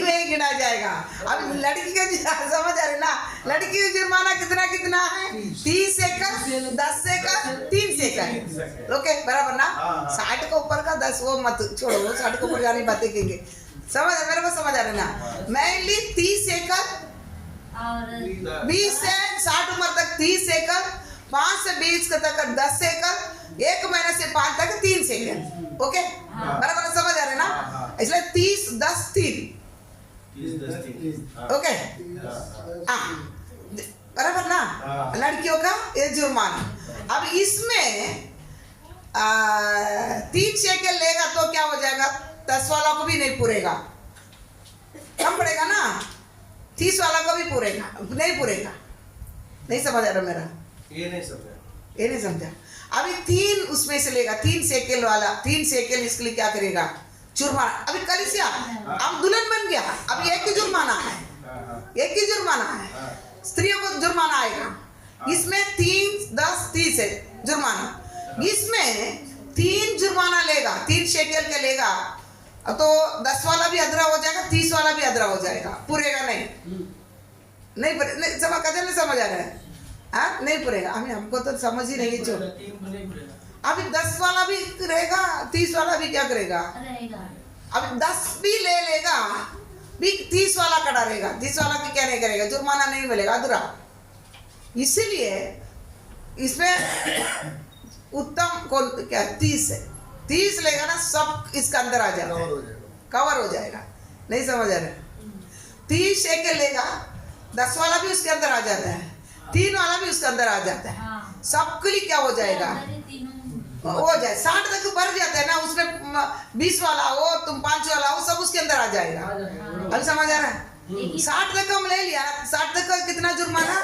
S1: में ही गिना जाएगा। अब लड़की का समझ आ रहे ना, लड़की का जुर्माना कितना कितना है? 30 एकड़, 10 एकड़, 3 एकड़। ओके बराबर ना? 60 के ऊपर का 10 वो मत छोड़ो, 60 के ऊपर जाने बातें कहेंगे। समझ मेरे को समझ आ रहे ना? मेनली 30 एकड़
S6: और
S1: 20 से 60 उम्र तक 30 एकड़, 5 से 20 तक 10 एकड़, 1 महीने से 5 तक 3 एकड़। ओके बराबर समझ आ रहे ना? इसलिए 30 10 3 ओके बराबर ना? लड़कियों का ये जुर्माना। अब इसमें 3 शेकल लेगा तो क्या हो जाएगा? 10 वाला को भी नहीं पूरेगा, कम पड़ेगा ना? 30 वाला को भी पूरेगा, नहीं पूरेगा। नहीं समझ आ रहा मेरा?
S2: ये नहीं समझा।
S1: अभी 3 उसमें से लेगा, 3 शेकल वाला, 3 शेकल इसके लिए क्या करेगा? जुर्माना। अभी कलिसिया अब दुल्हन बन गया, अभी एक ही जुर्माना है, एक ही जुर्माना है। स्त्रियों को जुर्माना आएगा इसमें 3 10 30 है जुर्माना। इसमें 3 जुर्माना लेगा, 3 शेकल के लेगा तो 10 वाला भी अधरा हो जाएगा, 30 वाला भी अधरा हो जाएगा। पूरेगा नहीं, नहीं समझ आ रहा है? हाँ नहीं पूरेगा। हमको तो समझ ही नहीं जो अभी 10 वाला भी रहेगा, 30 वाला भी क्या करेगा? अभी 10 भी ले लेगा भी 30 वाला का डालेगा, 30 वाला की क्या नहीं करेगा? जुर्माना नहीं मिलेगा, अधूरा। इसीलिए इसमें उत्तम कौन क्या 30 है, 30 लेगा ना, सब इसका अंदर आ जाएगा, कवर हो जाएगा। नहीं समझ आ रहा? 30 शेकल लेगा, 10 वाला भी उसके अंदर आ जाता है, 3 वाला भी उसके अंदर आ जाता है। सबके लिए क्या हो जाएगा? हो जाए 60 तक भर जाता है ना, उसमें 20 वाला हो, तुम 5 वाला हो, सब उसके अंदर आ जाएगा। अब समझ आ रहा है? 60 तक हम ले लिया, 60 तक का कितना जुर्माना?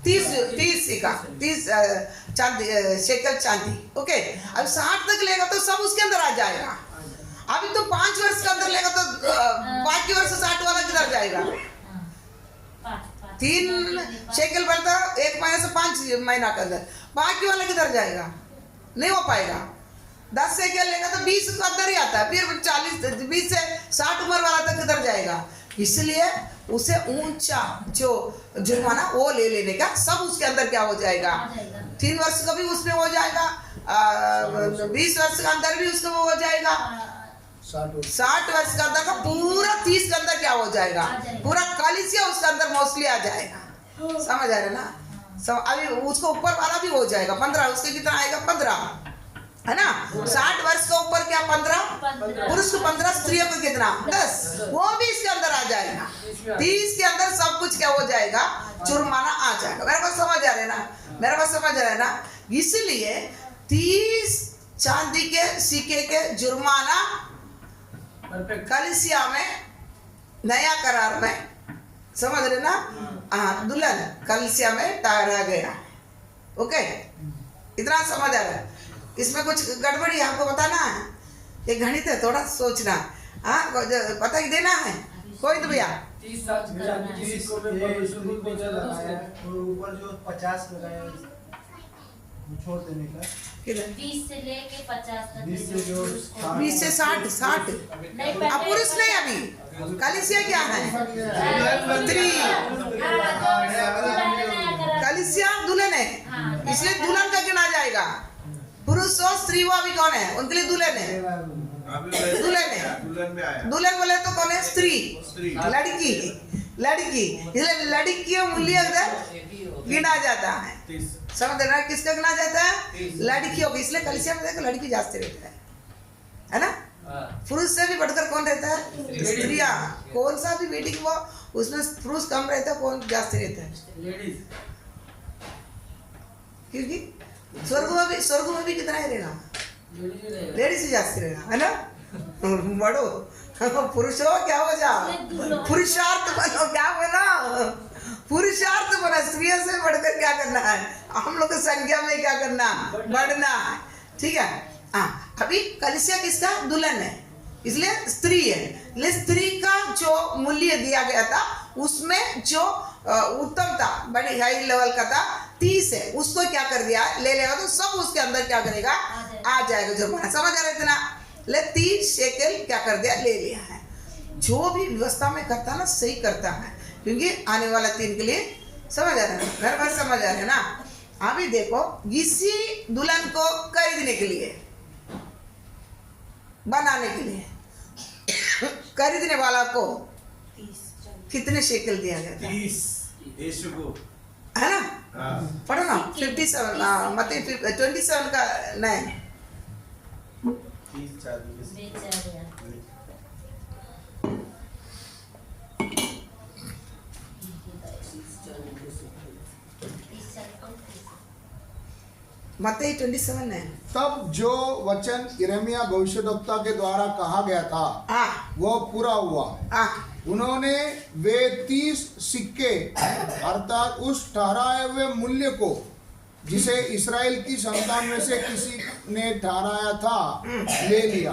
S1: 30 का 30 चांदी शेकल चांदी। ओके अब 60 तक लेगा तो सब उसके अंदर आ जाएगा। अभी तो 5 वर्ष के अंदर लेगा तो बाकी वर्ष 60 वाला किधर जाएगा? 3 शेकल बनता 1 महीने से 5 महीना के अंदर, बाकी वाला किधर जाएगा? नहीं हो पाएगा। 10 शेकल लेगा तो 20 के अंदर ही आता है, फिर 40 20 से 60 उम्र वाला तक किधर जाएगा? इसलिए उसे ऊंचा जो जुर्माना वो ले लेने का, सब उसके अंदर क्या हो जाएगा? 3 वर्ष का भी उसमें हो जाएगा, 20 वर्ष का अंदर भी उसका वो हो जाएगा, 60 वर्ष का अंदर का पूरा 30 के अंदर क्या हो जाएगा? पूरा कलिसिया उसके अंदर मोस्टली आ जाएगा। समझ आ रहे ना? अभी उसको ऊपर वाला भी हो जाएगा 15, उसके कितना आएगा? 15 है ना? 60 वर्ष के ऊपर क्या 15, पुरुष को 15, स्त्रियों को कितना? 10, वो भी इसके अंदर आ जाएगा। 30 के अंदर सब कुछ क्या हो जाएगा? जुर्माना आ जाएगा। मेरे को समझ आ रहे ना? मेरे को समझ आ रहा है ना? इसलिए 30 चांदी के सिक्के के जुर्माना कलिसिया में नया करार में, समझ रहे ना? हाँ दुल्हन कलिसिया में ठहरा गया। ओके इतना समझ आ रहा है? इसमें कुछ गड़बड़ी आपको बताना है, ये गणित है, थोड़ा सोचना। हाँ पता ही देना है कोई तो भैया।
S4: 30 साल
S2: ऊपर जो 50 लगाया छोड़ देने का,
S6: 20 से लेके 50 तक,
S1: 20 से 60 अब पुरुष नहीं, अभी कलिसिया क्या है? कलिसिया दुल्हन है, इसलिए दुल्हन का गिना जाएगा। पुरुष और स्त्री वो अभी कौन है? उनके लिए दुल्हन है, दुल्हन है। दुल्हन बोले तो कौन है? स्त्री, लड़की, लड़की। इसलिए लड़की की मूल्य गिना जाता है। समझ रहे? किसका गिना जाता है? लड़कियों को। इसलिए कलिसिया में देखो लड़की जाते रहता है ना? पुरुष से भी बढ़कर कौन रहता है? स्त्रियां। कौन सा भी मीटिंग वो उसमें पुरुष कम रहता है, कौन जाते रहता है? क्योंकि स्वर्ग में भी कितना ही रहेगा? लेडीज ही जाती रहेगा, है ना? बढ़ो पुरुषों क्या हो जाओ, पुरुषार्थ बनो, क्या बनो? पुरुषार्थ बना। स्त्रियों से बढ़कर क्या करना है? हम लोग की संख्या में क्या करना? बढ़ना है। ठीक है? हाँ अभी कलिसिया किसका? दुल्हन है। इसलिए स्त्री है। इसलिए स्त्री का जो मूल्य दिया गया था उसमें जो उत्तम था, बड़ी हाई लेवल का था, 30 है, उसको क्या कर दिया, ले लेगा तो सब उसके अंदर क्या करेगा, आ जाएगा जुर्माना। समझ आ रहा है इतना? ले 30 शेकेल क्या कर दिया, ले लिया है। जो भी व्यवस्था में करता है ना, सही करता है, क्योंकि आने वाला 3 के लिए समझ आ रहा है, घर भर समझ आ रहा है ना। अभी देखो, इसी दुल्हन को खरीदने के लिए, बनाने के लिए खरीदने वाला को कितने शेकेल दिया गया था?
S2: 30 यीशु को,
S1: है ना?
S2: हाँ।
S1: पढ़ो ना 57 मत्ती 27 का 9।
S2: 30 40
S6: बेचा गया।
S1: मत्ती 27 9।
S3: तब जो वचन यिर्मयाह भविष्यद्वक्ता के द्वारा कहा गया था वह पूरा हुआ। उन्होंने वे 30 सिक्के अर्थात उस ठहराए हुए मूल्य को जिसे इस्राएल की संतान में से किसी ने ठहराया था ले लिया,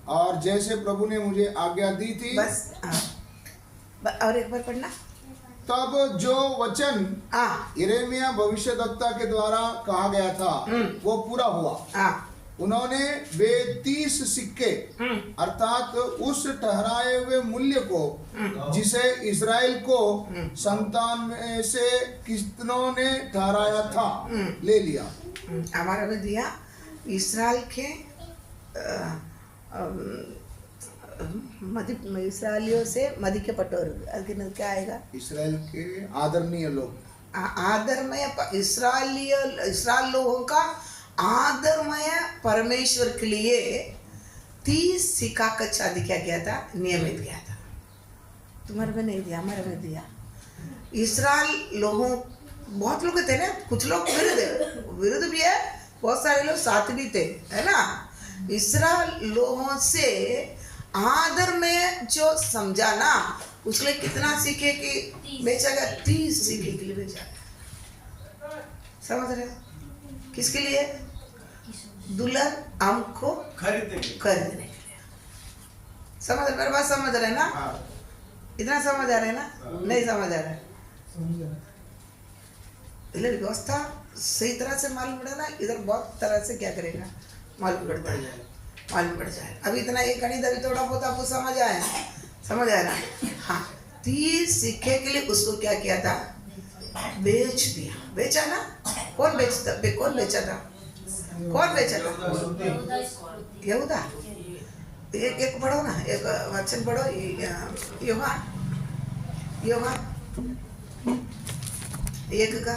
S3: और जैसे प्रभु ने मुझे आज्ञा दी थी।
S1: बस और एक बार पढ़ना।
S3: तब जो वचन यिर्मयाह भविष्यद्वक्ता के द्वारा कहा गया था वो पूरा हुआ। उन्होंने वे 30 सिक्के अर्थात उस ठहराए हुए मूल्य को जिसे इस्राएल को संतान में से कितनों ने ठहराया था ले लिया।
S1: हमारा में दिया इस्राएल के इसराइलियों से मदी के पटोर, क्या आएगा,
S3: इस्राएल के आदरणीय लोग,
S1: आदरमय इसराइल लोगों का आदरमय परमेश्वर के लिए 30 सिक्का का चांदी क्या किया था, नियमित किया था। तुम्हारे में नहीं दिया, हमारे में दिया। इसराइल लोगों, बहुत लोग थे ना, कुछ लोग विरुद्ध भी है, बहुत सारे लोग साथ भी थे, है ना। इसराइल लोगों से आदर में जो समझा ना, उसके लिए कितना सीखे कि बेचा गया, 30 सीखे के लिए बेचा गया। समझ रहे? किसके लिए? दुल्हन हमको खरीदने के लिए। समझ, मेरे बात समझ रहे ना? इतना समझ आ रहे ना? नहीं समझ आ रहा है? इसलिए व्यवस्था सही तरह से मालूम पड़ा ना, इधर बहुत तरह से क्या करेगा, मालूम पड़ता है, मालूम पड़ जाए। अभी इतना एक गणित अभी थोड़ा बहुत आपको समझ आया ना? हाँ, 30 सिक्के के लिए उसको क्या किया था, बेच दिया। बेचा ना? कौन बेचता, कौन बेचा था, कौन बेचा था? यहूदा। एक पढ़ो ना, एक वचन पढ़ो, योहान 1 का।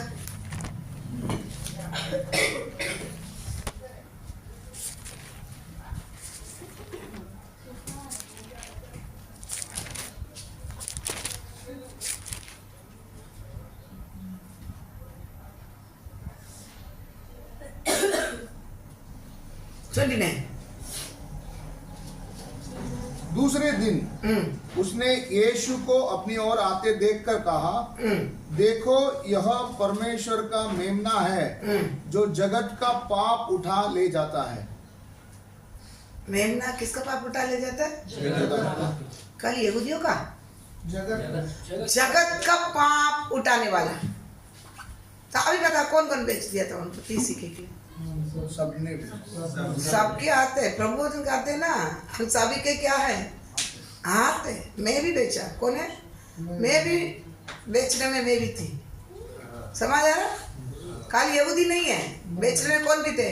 S3: दूसरे दिन उसने यीशु को अपनी ओर आते देखकर कहा, देखो यह परमेश्वर का मेमना है जो जगत का पाप उठा ले जाता है।
S1: मेमना किसका पाप उठा ले जाता है? कल यहूदियों का, जगत का पाप उठाने वाला। तो अभी बता कौन कौन बेच दिया था उनको 30 सिक्के के?
S3: सबने,
S1: सबके आते, प्रभु वचन कहते ना, हम सभी के क्या है, आते। मैं भी बेचा, कौन है? मैं भी बेचने में मैं भी थी। समझ आ रहा? खाली यहूदी नहीं है, बेचने में कौन भी थे?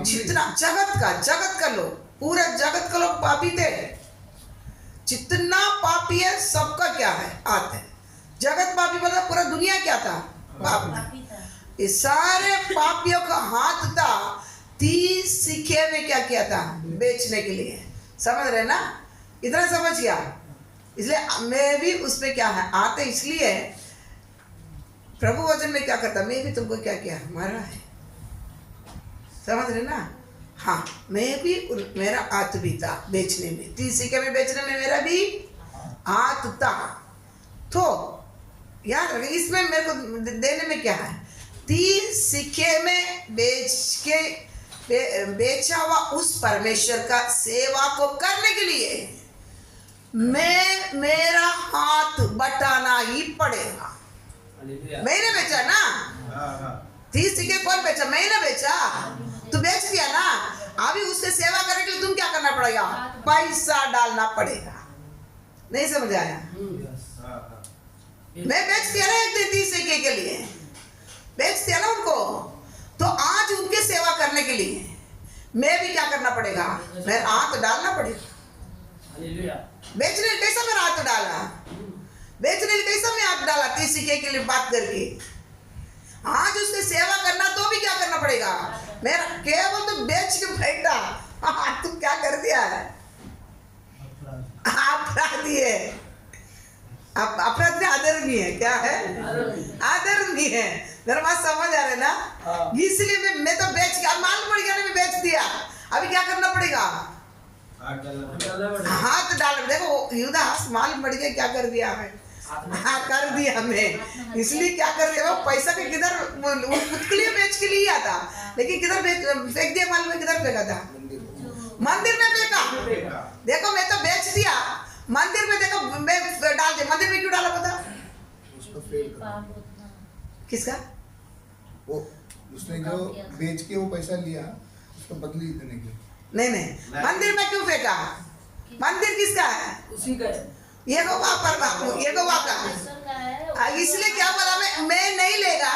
S1: जितना जगत का लोग, पूरा जगत का लोग पापी थे। जितना पापी है सबका क्या है, आते। जगत पापी मतलब पूरा दुनिया क्या था, पापी। इस सारे पापियों का हाथ था 30 सिक्के में क्या किया था, बेचने के लिए। समझ रहे ना? इतना समझ गया? इसलिए मैं भी उसमें क्या है, आते। इसलिए प्रभु वचन में क्या करता, मैं भी तुमको क्या किया, मारा है। समझ रहे ना? हाँ, मैं भी मेरा हाथ भी था बेचने में, 30 सिक्के में बेचने में मेरा भी हाथ था। तो याद रखिए, इसमें मेरे को देने में क्या है, 30 सिक्के में बेच के बेचा हुआ उस परमेश्वर का सेवा को करने के लिए मेरा हाथ बटाना ही पड़ेगा। मैंने बेचा ना, 30 सिक्के कौन बेचा? मैंने बेचा। तू बेच दिया ना, अभी उससे सेवा करने के लिए तुम क्या करना पड़ेगा? पैसा डालना पड़ेगा। नहीं समझ आया? मैं बेच दिया ना एक दिन 30 सिक्के के लिए, बेच दिया ना उनको, तो आज उनकी सेवा करने के लिए मैं भी क्या करना पड़ेगा? मेरा हाथ डालना पड़ेगा। बेचने कैसा मेरा हाथ डाला? बेचने कैसा मैं हाथ डाला? 30 सिक्के के लिए बात करके आज उससे सेवा करना तो भी क्या करना पड़ेगा? मेरा केवल तो बेच के बैठा, तू क्या कर दिया है? अपराधी है। अपराधी आदरणीय है। क्या है? आदरणीय है। मेरा बात समझ आ रहा है ना? इसलिए मैं तो बेच के, अब मालूम पड़ गया ना मैं बेच दिया, अभी क्या करना पड़ेगा? हाथ डाल। देखो युदास मालूम पड़ गया क्या कर दिया है। हाँ कर दिया हमें, इसलिए क्या कर दिया? वो पैसा के किधर खुद के लिए बेच के लिया था, लेकिन किधर फेंक दिया? मालूम है किधर फेंका था? मंदिर में फेंका। देखो मैं तो बेच दिया, मंदिर में देखो मैं डाल दिया। मंदिर में क्यों डाला पता? किसका?
S3: वो उसने जो बेच के वो पैसा लिया उसको बदली देने के।
S1: नहीं, मंदिर में क्यों फेंका? मंदिर किसका है?
S4: उसी का है।
S1: यहोवा का। इसलिए क्या बोला? मैं नहीं लेगा।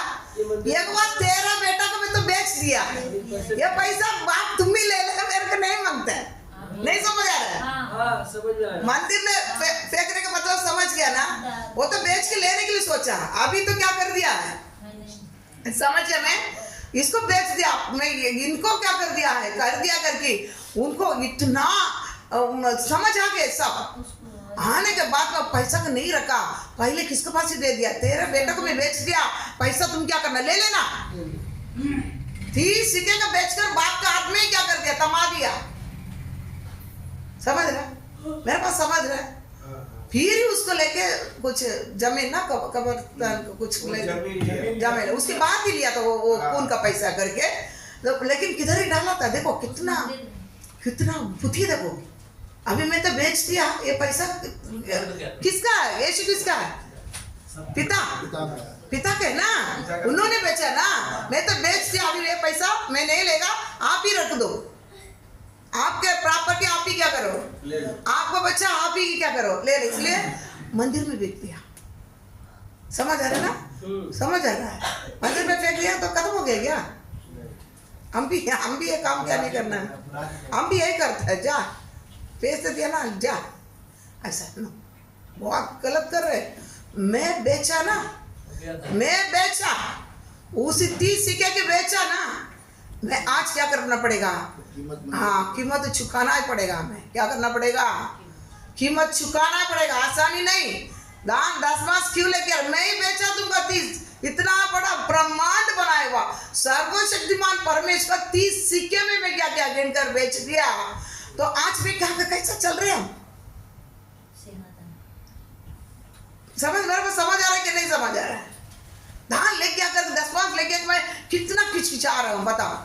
S1: यहोवा तेरा बेटा को मैं तो बेच दिया, ये पैसा बाप तुम भी ले लेगा, मेरे को नहीं मांगता है। नहीं समझ आ रहा है?
S4: हाँ समझ में आया।
S1: मंदिर में फेंकने का मतलब समझ गया ना? वो तो बेच के लेने के लिए सोचा, अभी तो क्या कर दिया है? समझ गया? मैं इसको बेच दिया, मैं इनको क्या कर दिया है? कर दिया करके उनको इतना समझ आ गया। सब आने के बाद में पैसा को नहीं रखा, पहले किसके पास ही दे दिया? तेरे बेटा को मैं बेच दिया, पैसा तुम क्या करना? ले लेना। 30 सिक्के का बेचकर बाप का हाथ में क्या कर दिया? थमा दिया। समझ रहा? मेरे पास समझ रहा है? फिर ही उसको लेके कुछ जमीन ना कब्रिस्तान कुछ जमीन उसके बाद ही लिया था वो खून का पैसा करके, लेकिन किधर ही डाला था? देखो कितना बुद्धि। देखो अभी मैं तो बेच दिया, ये पैसा किसका है? यीशु किसका है? पिता के ना, उन्होंने बेचा ना। मैं तो बेच दिया, अभी ये पैसा मैं नहीं लेगा, आप ही रख दो। आपके प्रॉपर्टी आप ही क्या करो? आपको बच्चा आप ही क्या करो? ले ले। इसलिए मंदिर में बेच दिया। समझ आ रहा है ना? समझ आ रहा है? मंदिर में फेंक दिया तो खत्म हो गया क्या? हम भी ये काम क्या नहीं करना है? हम भी यही करते हैं। जा बेच दिया ना, जा। ऐसा ना, बहुत गलत कर रहे। मैं बेचा ना, मैं बेचा, उसी 30 सिक्के के बेचा ना, मैं आज क्या करना पड़ेगा? हाँ कीमत चुकाना ही पड़ेगा। हमें क्या करना पड़ेगा? कीमत चुकाना पड़ेगा। आसानी नहीं। दान 10 मास क्यों लेके? मैं ही बेचा तुमका 30, इतना बड़ा ब्रह्मांड बनाया हुआ सर्वशक्तिमान परमेश्वर 30 सिक्के में मैं क्या क्या गिनकर बेच दिया। तो आज भी क्या कैसा चल रहे हम? समझ मेरे को समझ आ रहा है कि नहीं समझ आ रहा है? धान लेके आकर 10 मास लेके मैं कितना किचकिचा रहा हूँ बताओ।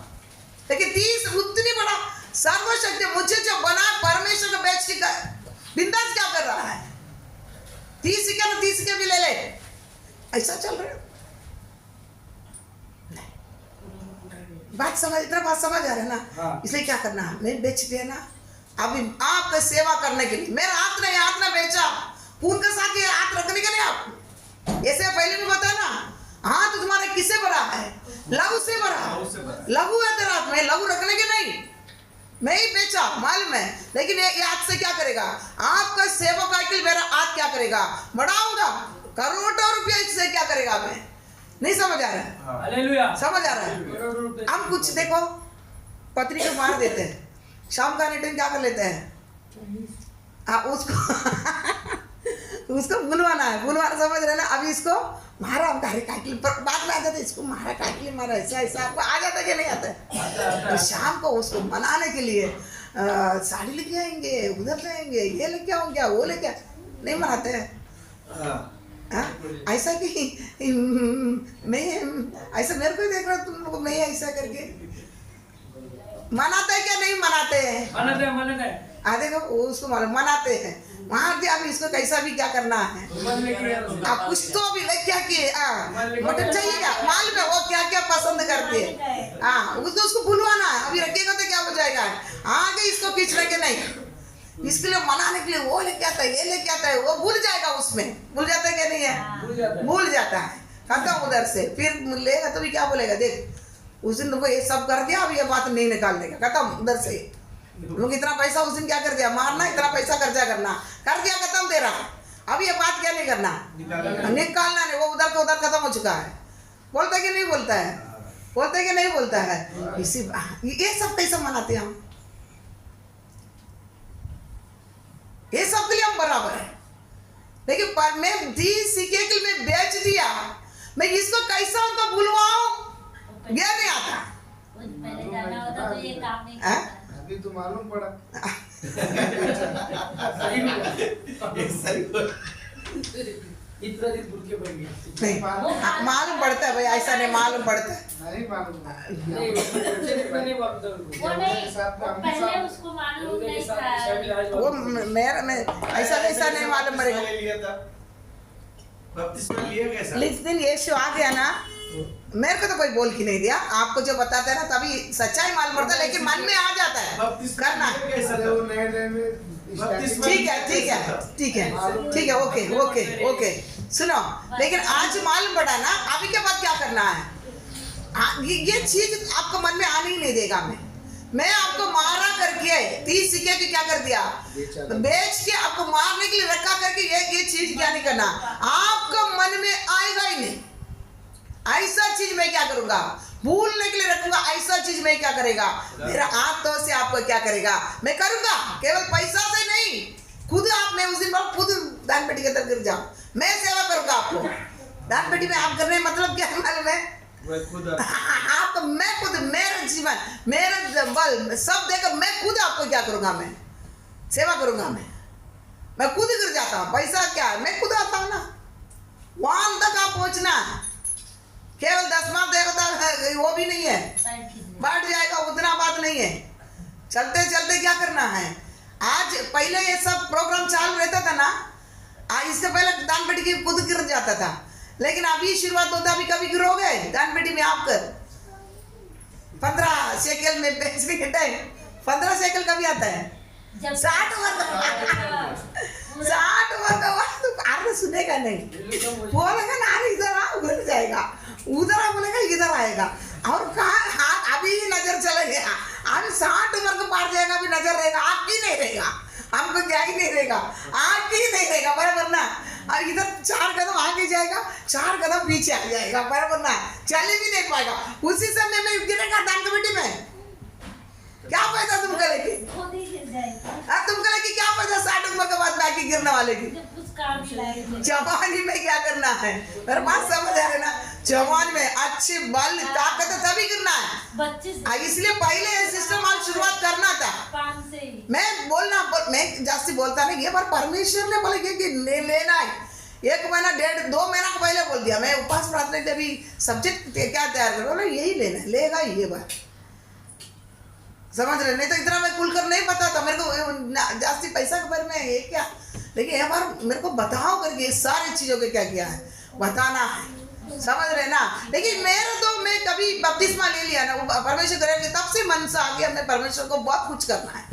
S1: लेकिन 30 उतनी बड़ा सर्वशक्ति मुझे जो बना परमेश्वर को बेच के बिंदास क्या कर रहा है? 30 सिक्के में 30 सिक्के भी ले ले, ऐसा चल रहा है। बात समझ, इतना बात समझ आ रहा है ना? हाँ। इसलिए क्या करना है? मैं बेच दिया ना, अभी आपका सेवा करने के लिए मेरा हाथ ना बेचा, खून के साथ ये हाथ रखने के लिए आप ऐसे पहले भी बताया ना, हाथ तो तुम्हारे किससे भरा है? लहू से भरा। लहू है तेरा हाथ में, लहू रखने के नहीं। मैं ही बेचा मालूम है, लेकिन ये हाथ से क्या करेगा? आपका सेवक आके मेरा हाथ क्या करेगा? बढ़ाऊंगा। करोड़ों रुपया इससे क्या करेगा? मैं नहीं समझ आ रहा है? हालेलुया। समझ आ रहा है? हम कुछ देखो पत्नी को मार देते हैं, शाम का टाइम क्या कर लेते हैं? हाँ उसको बुलवाना है, समझ रहे ना? अभी इसको मारा, हम तारे काटली बाद में आ जाते, इसको मारा काटली मारा, ऐसा आपको आ जाता कि नहीं आता है? तो शाम को उसको मनाने के लिए साड़ी लेके आएंगे, उधर जाएंगे, ये लेके आऊंगे, वो लेके नहीं मनाते हैं। ऐसा कि मैं ऐसा मेरे को देख रहा तुम लोग, मैं ऐसा करके मनाते हैं क्या नहीं मनाते हैं?
S4: मनाते हैं।
S1: देखो उसको मालूम मनाते हैं वहाँ भी। अब इसको कैसा भी क्या करना है, अब कुछ तो भी लग क्या किए मटन चाहिए क्या मालूम है वो क्या क्या पसंद करते हैं। उसको बुलवाना है, अभी रखेगा तो क्या हो जाएगा, आगे इसको खींचने के नहीं, इसके लिए मनाने के लिए वो लेके आता है, ये लेके आता है, वो भूल जाएगा, उसमें भूल जाता है क्या नहीं है, भूल जाता है, खत्म उधर से। फिर लेगा तो भी क्या बोलेगा, देख उस दिन तुमको ये सब कर दिया, अब ये बात नहीं निकालने का, खत्म उधर से। लोग इतना पैसा उस दिन क्या कर दिया, मारना, इतना पैसा खर्चा करना, कर दिया, खत्म तेरा, अब ये बात क्या नहीं करना, निकालना नहीं, वो उधर का उधर खत्म हो चुका है। बोलता है कि नहीं बोलता है, बोलता है कि नहीं बोलता है। इसी ये सब कैसे मनाते हैं हम, ये सब के लिए हम बराबर है, लेकिन पर मैं 30 सिक्के के लिए बेच दिया, मैं इसको कैसा उनको बुलवाऊं, ये नहीं आता।
S6: पहले जाना होता तो ये काम नहीं करता।
S2: अभी तो मालूम पड़ा।
S4: इतना दिन भूल के बढ़ गया
S1: नहीं मालूम पड़ता है भाई, ऐसा नहीं मालूम पड़ता है,
S2: नहीं मालूम।
S4: नहीं मालूम
S6: वो नहीं, पहले उसको मालूम नहीं था।
S1: वो मेरा में ऐसा कैसा नहीं मालूम पड़ेगा। इस दिन यीशु आ गया ना, मेरे को तो कोई बोल के नहीं दिया, आपको जो बताते हैं ना तभी सच्चाई मालूम पड़ता है, लेकिन मन में आ जाता है करना। ठीक है ठीक है ठीक है ठीक है, ओके ओके ओके सुनो, लेकिन आज मालूम पड़ा ना, अभी के बाद क्या करना है, ये चीज आपको मन में आने ही नहीं देगा। मैं आपको मारा करके 30 सिक्के की क्या कर दिया, बेच के आपको मारने के लिए रखा करके ये चीज क्या नहीं करना, आपको मन में आएगा ही नहीं। ऐसा चीज मैं क्या करूंगा, भूलने के लिए रखूंगा, ऐसा चीज मैं क्या करेगा, मेरा हाथों से आपको क्या करेगा, मैं करूंगा, केवल पैसा से नहीं, खुद आप, मैं उस दिन बाद खुद दान पेटी के तरफ गिर जाऊं, मैं सेवा करूंगा आपको। दान पेटी में आप करने मतलब क्या है मालूम है, आपको मैं खुद, मेरा जीवन, मेरा बल सब देकर मैं खुद आपको क्या करूंगा, मैं सेवा करूंगा, मैं खुद गिर जाता हूँ। पैसा क्या है, मैं खुद आता हूँ ना, वहां तक आप पहुंचना, केवल 10 माह देवता है वो भी नहीं है, बढ़ जाएगा, उतना बात नहीं है। चलते चलते क्या करना है, आज पहले ये सब प्रोग्राम चालू रहता था ना, इससे पहले दान पेटी की खुद गिर जाता था, लेकिन अभी शुरुआत होता, अभी कभी गिरोगे दान पेटी में आप कर 15 शेकल में बेचने के टाइम 15 शेकल कभी आता है, 60 वर्ग सुनेगा नहीं, बोलेगा ना अरे इधर आओ, घुल जाएगा, उधर आ बोलेगा इधर आएगा, और कहा हाथ अभी नजर चला गया, अभी 60 वर्ग पार जाएगा, अभी नजर रहेगा, आपकी नहीं रहेगा, हमको क्या ही नहीं रहेगा, आपकी नहीं रहेगा, बराबर ना। और इधर 4 कदम आगे जाएगा, 4 कदम पीछे आ जाएगा, बराबर ना, चले भी नहीं पाएगा, उसी समय में गिरेगा दान कमेटी में, क्या फायदा तुमको लेके, तुमको लेके क्या फायदा 60 उम्र के बाद बाकी गिरने वाले की। जवानी में क्या करना है, मेरे बात समझ आ रहे ना, जवान में अच्छी बल ताकत तभी गिरना है, इसलिए पहले ये सिस्टम आज शुरुआत करना था। मैं बोलना मैं जास्ती बोलता नहीं, ये बार परमेश्वर ने बोले कि लेना है, 1 महीना 1.5-2 महीना को पहले बोल दिया, मैं उपवास प्रार्थना के अभी सब्जेक्ट क्या तैयार कर रहा हूँ, यही लेना लेगा ये बार, समझ रहे, नहीं तो इतना मैं खुलकर नहीं पता था, मेरे को जास्ती पैसा के बारे में ये क्या, लेकिन एक बार मेरे को बताओ करके सारी चीजों के क्या किया है, बताना है, समझ रहे ना। लेकिन मेरा तो मैं कभी बपतिस्मा ले लिया ना, परमेश्वर करेंगे तब से मन से आ गया, मैं परमेश्वर को बहुत कुछ करना है,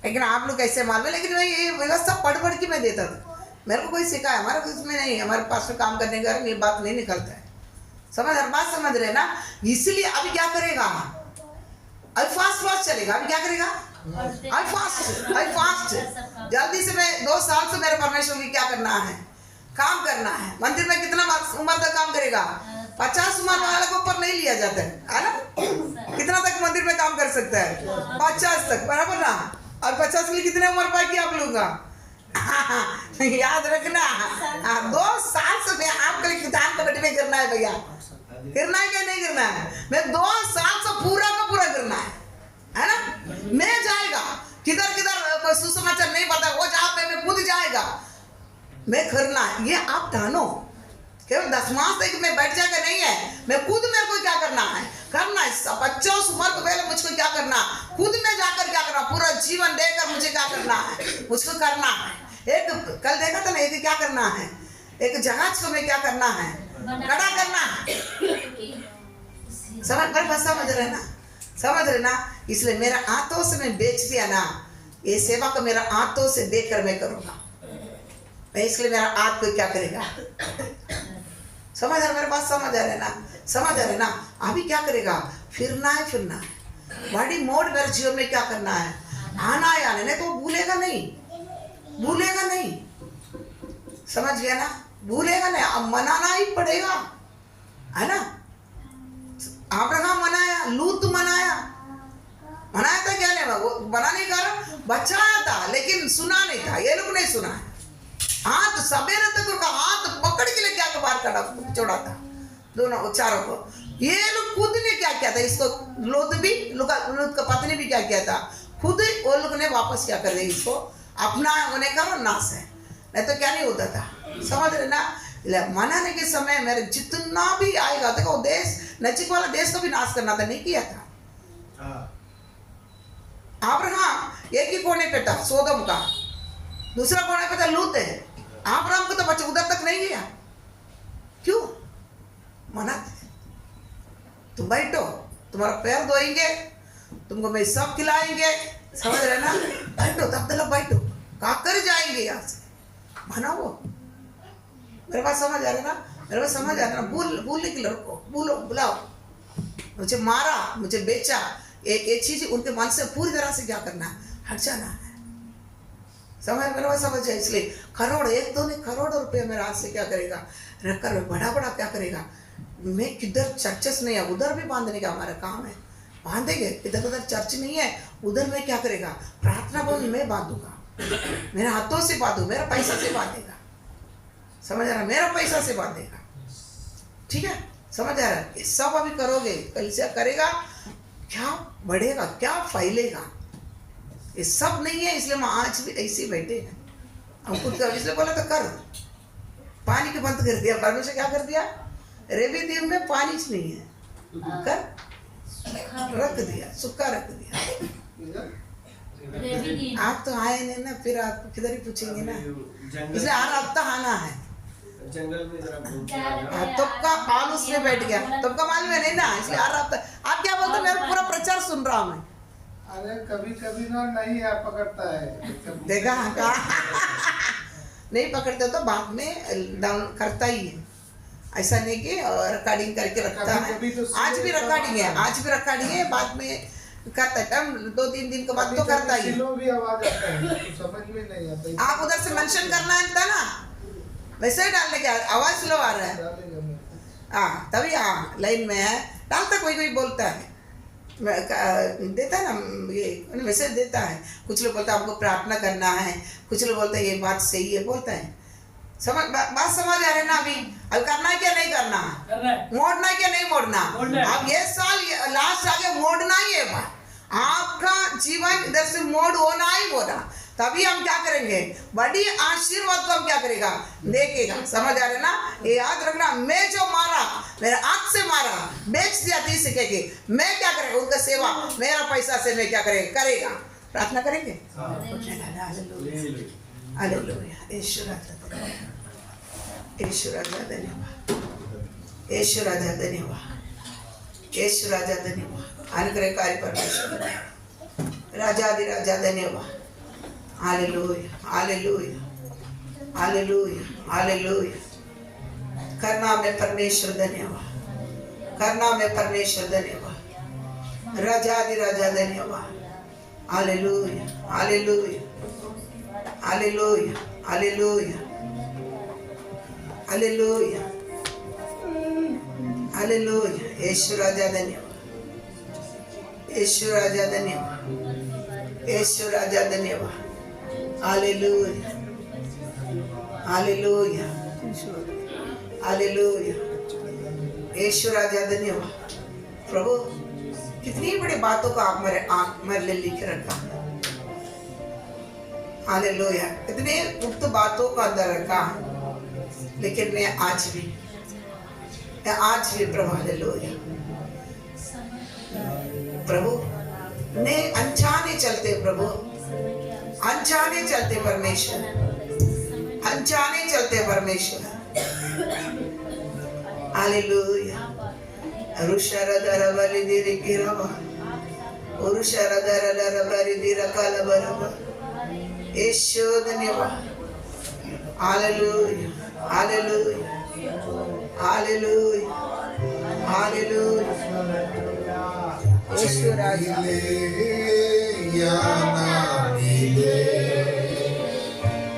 S1: लेकिन आप लोग कैसे मालूम है, लेकिन मैं ये व्यवस्था पढ़ के मैं देता था, मेरे को कोई सिखाया, हमारे इसमें नहीं, हमारे पास में काम करने का ये बात नहीं निकलता है, समझ हर बात समझ रहे ना। इसलिए अभी क्या करेगा, अभी फास्ट चलेगा, अभी क्या करेगा, अभी फास्ट जल्दी से, मैं 2 साल से मेरे परमेश्वर की क्या करना है, काम करना है। मंदिर में कितना उम्र तक काम करेगा, 50 उम्र वाले को ऊपर नहीं लिया जाता है ना, कितना तक मंदिर में काम कर सकता है, 50 तक, बराबर ना। और 50 के लिए कितने उम्र पाएगी आप लोगों का, याद रखना, 2 साल से मैं आपके लिए किसान कमेटी में करना है भैया, करना है क्या नहीं करना है, मैं 2 साल से पूरा का पूरा करना है ना। मैं जाएगा किधर कोई सुसमाचार नहीं पता, वो जहाँ पे मैं खुद जाएगा, मैं करना है, ये आप जानो, केवल 10 माह तक मैं बैठ जाकर नहीं है, मैं खुद मेरे को क्या करना है, 50 उम्र को पहले मुझको क्या करना, मुझको करना है। एक कल देखा था ना, एक क्या करना है, एक जहाज को मैं क्या करना है, खड़ा करना है। समझ रहे ना, समझ रहे ना। इसलिए मेरा हाथों से मैं बेच दिया ना, ये सेवा को मेरा हाथों से देकर मैं करूँगा। इसलिए मेरा हाथ कोई क्या करेगा, समझ रहे मेरे बात, समझ रहे ना, समझ रहे ना। अभी क्या करेगा, फिरना है, फिरना है। बड़ी मोड़ मेरे जीवन में क्या करना है, आना है, आने नहीं तो भूलेगा नहीं, भूलेगा नहीं, समझ गया ना, भूलेगा नहीं। अब मनाना ही पड़ेगा, है ना। अब्राहम मनाया, लूत मनाया था, क्या नहीं, वो बना नहीं कर, बचाया था, लेकिन सुना नहीं था, ये लोग नहीं सुना है। हाथ सवेरे तक उनका हाथ पकड़ के लेके आके बाहर काटा, छोड़ा था दोनों चारों को। ये लोग खुद ने क्या किया था, इसको लूत का पत्नी भी क्या किया था, खुद वो लोग ने वापस क्या कर दिया, इसको अपना होने का नाश है, नहीं तो क्या नहीं होता था। समझ रहे ना। मनाने के समय मेरे जितना भी आएगा, देखो देश नजीक वाला देश को भी नाश करना था, नहीं किया था। अब्राहम एक ही कोने पे था सोदम का, दूसरा कोने पे था लूत है। अब्राहम को तो बच्चे उधर तक नहीं गया, क्यों, मना। तुम बैठो, तुम्हारा पैर धोएंगे, तुमको मैं सब खिलाएंगे, समझ रहे ना। बैठो, तब तक बैठो, काकर जाएंगे यहाँ से, माना वो। मेरे बात समझ आ रहे ना, मेरे बात समझ आ रहे ना। भूलने के लड़को बुलाओ, मुझे मारा, मुझे बेचा, ये चीज उनके मन से पूरी तरह से क्या करना है, हट जाना है। समझ, मेरे बात समझ जाए। इसलिए करोड़, एक दो नहीं, करोड़ों रुपये मेरे हाथ से क्या करेगा, रखकर बड़ा बड़ा क्या करेगा। मैं किधर चर्चेस नहीं है, उधर भी बांधने का हमारा काम है, बांधेंगे। इधर उधर चर्च नहीं है, उधर में क्या करेगा, प्रार्थना भवन में बांधूंगा, मेरे हाथों से बांधू, मेरा पैसा से बांधेगा, समझ आ रहा, मेरा पैसा से बांधेगा, ठीक है, समझ आ रहा है। ये सब अभी करोगे, कल से करेगा, क्या बढ़ेगा, क्या फैलेगा, ये सब नहीं है। इसलिए हम आज भी ऐसे बैठे हैं, हम खुद कर, इसलिए बोला तो कर, पानी के बंद कर दिया, परमेश्वर क्या कर दिया, रेबी दिन में पानी नहीं है, कर रख दिया, सूखा रख दिया। आप तो आए नहीं ना, फिर आप किधर ही पूछेंगे ना, इसलिए हर हफ्ता आना है।
S2: जंगल में
S1: तुमका आलूस में बैठ गया, तुमका मालूम है नहीं ना, इसलिए हर हफ्ता। आप क्या बोलते, मेरा पूरा प्रचार सुन रहा हूँ मैं।
S2: अरे कभी कभी ना नहीं है, पकड़ता है,
S1: देखा नहीं पकड़ते तो बाद में डाउन करता ही है, ऐसा नहीं कि रिकॉर्डिंग करके रखता है। आज भी रिकॉर्डिंग है, आज भी रिकॉर्डिंग है, बाद में करता है, टाइम 2-3 दिन के बाद तो करता ही है।
S2: भी आवाज आता है, तो समझ में नहीं आता।
S1: आप उधर से मेंशन करना है ना, वैसे ही डालने के आवाज स्लो आ रहा है, हाँ तभी, हाँ लाइन में है, डालता कोई बोलता है, देता है ना, ये मैसेज देता है। कुछ लोग बोलते हैं आपको प्रार्थना करना है, कुछ लोग बोलते हैं ये बात सही है, बोलता है। समझ, बात समझ आ रहे ना। अभी अब करना है क्या नहीं करना, मोड़ना है क्या नहीं मोड़ना। अब ये साल लास्ट आगे मोड़ना ही है, आपका जीवन इधर से मोड़ होना ही होना, तभी हम क्या करेंगे, बड़ी आशीर्वाद को हम क्या करेगा, देखेगा। समझ आ रहे ना, ये याद रखना। मैं जो मारा, मेरे हाथ से मारा, बेच दिया 30 सिक्के के, मैं क्या करेगा, उनका सेवा मेरा पैसा से मैं क्या करेगा, प्रार्थना करेंगे। हालेलुया, ईश्वर राजा धन्यवाद, ईश्वर राजा धन्यवाद, ईश्वर राजा धन्यवाद, अनुग्रहकारी परमेश्वर राजा धन्यवाद। Hallelujah, hallelujah, hallelujah, hallelujah. करना में परमेश्वर धन्यवाद, करना में परमेश्वर धन्यवाद, राजा धन्यवाद। Hallelujah, hallelujah, hallelujah, hallelujah, hallelujah, hallelujah. ईश्वर राजा धन्यवाद, ईश्वर राजा धन्यवाद, ईश्वर राजा धन्यवाद। हालेलुया, हालेलुया, हालेलुया, ईश्वर राजा धन्यवाद। प्रभु कितनी बड़ी बातों को आप मेरे लिए लिख रखा, हालेलुया, कितने गुप्त बातों को अंदर रखा, लेकिन मैं आज भी प्रभु, हालेलुया प्रभु, नहीं अनजाने चलते प्रभु, अनजाने चलते परमेश्वर, अनजाने चलते परमेश्वर। हालेलुया। रुशरदर बलिदिर गिरवा, उरुशरदर बलिदिर कालबरवा। यीशु धन्यवाद। Hallelujah, hallelujah, hallelujah, hallelujah. यीशु राजा।
S3: या ना मिले,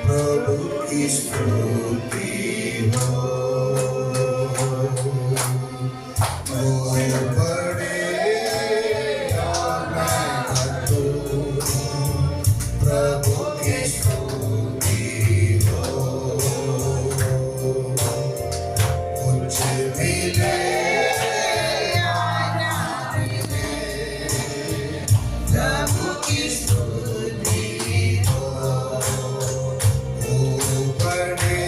S3: प्रभु की स्तुति हो। वो बड़े या ना घटो, प्रभु की स्तुति हो। कुछ मिले या ना मिले, प्रभु की स्तुति हो। वो बड़े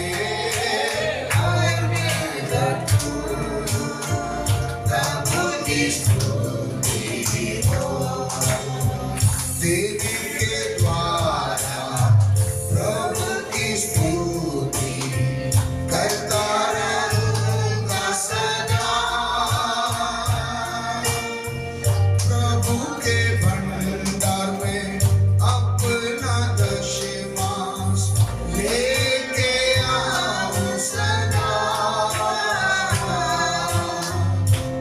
S3: और मैं घटो, प्रभु की स्तुति हो। देवी के द्वारा प्रभु की स्तुति करता रहूंगा सदा। प्रभु के भंडार में अपना दशमांश लेके आऊं सदा।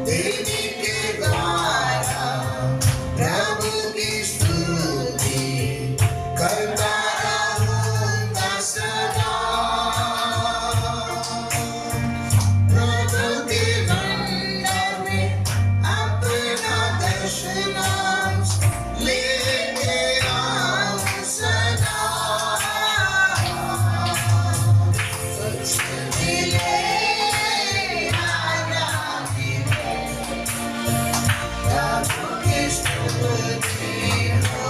S3: देवी के द्वारा प्रभु की स्तुति करता रहूंगा सदा। प्रभु के भंडार में अपना दशमांश लेके आऊं सदा। कुछ मिले या ना मिले, प्रभु की स्तुति हो।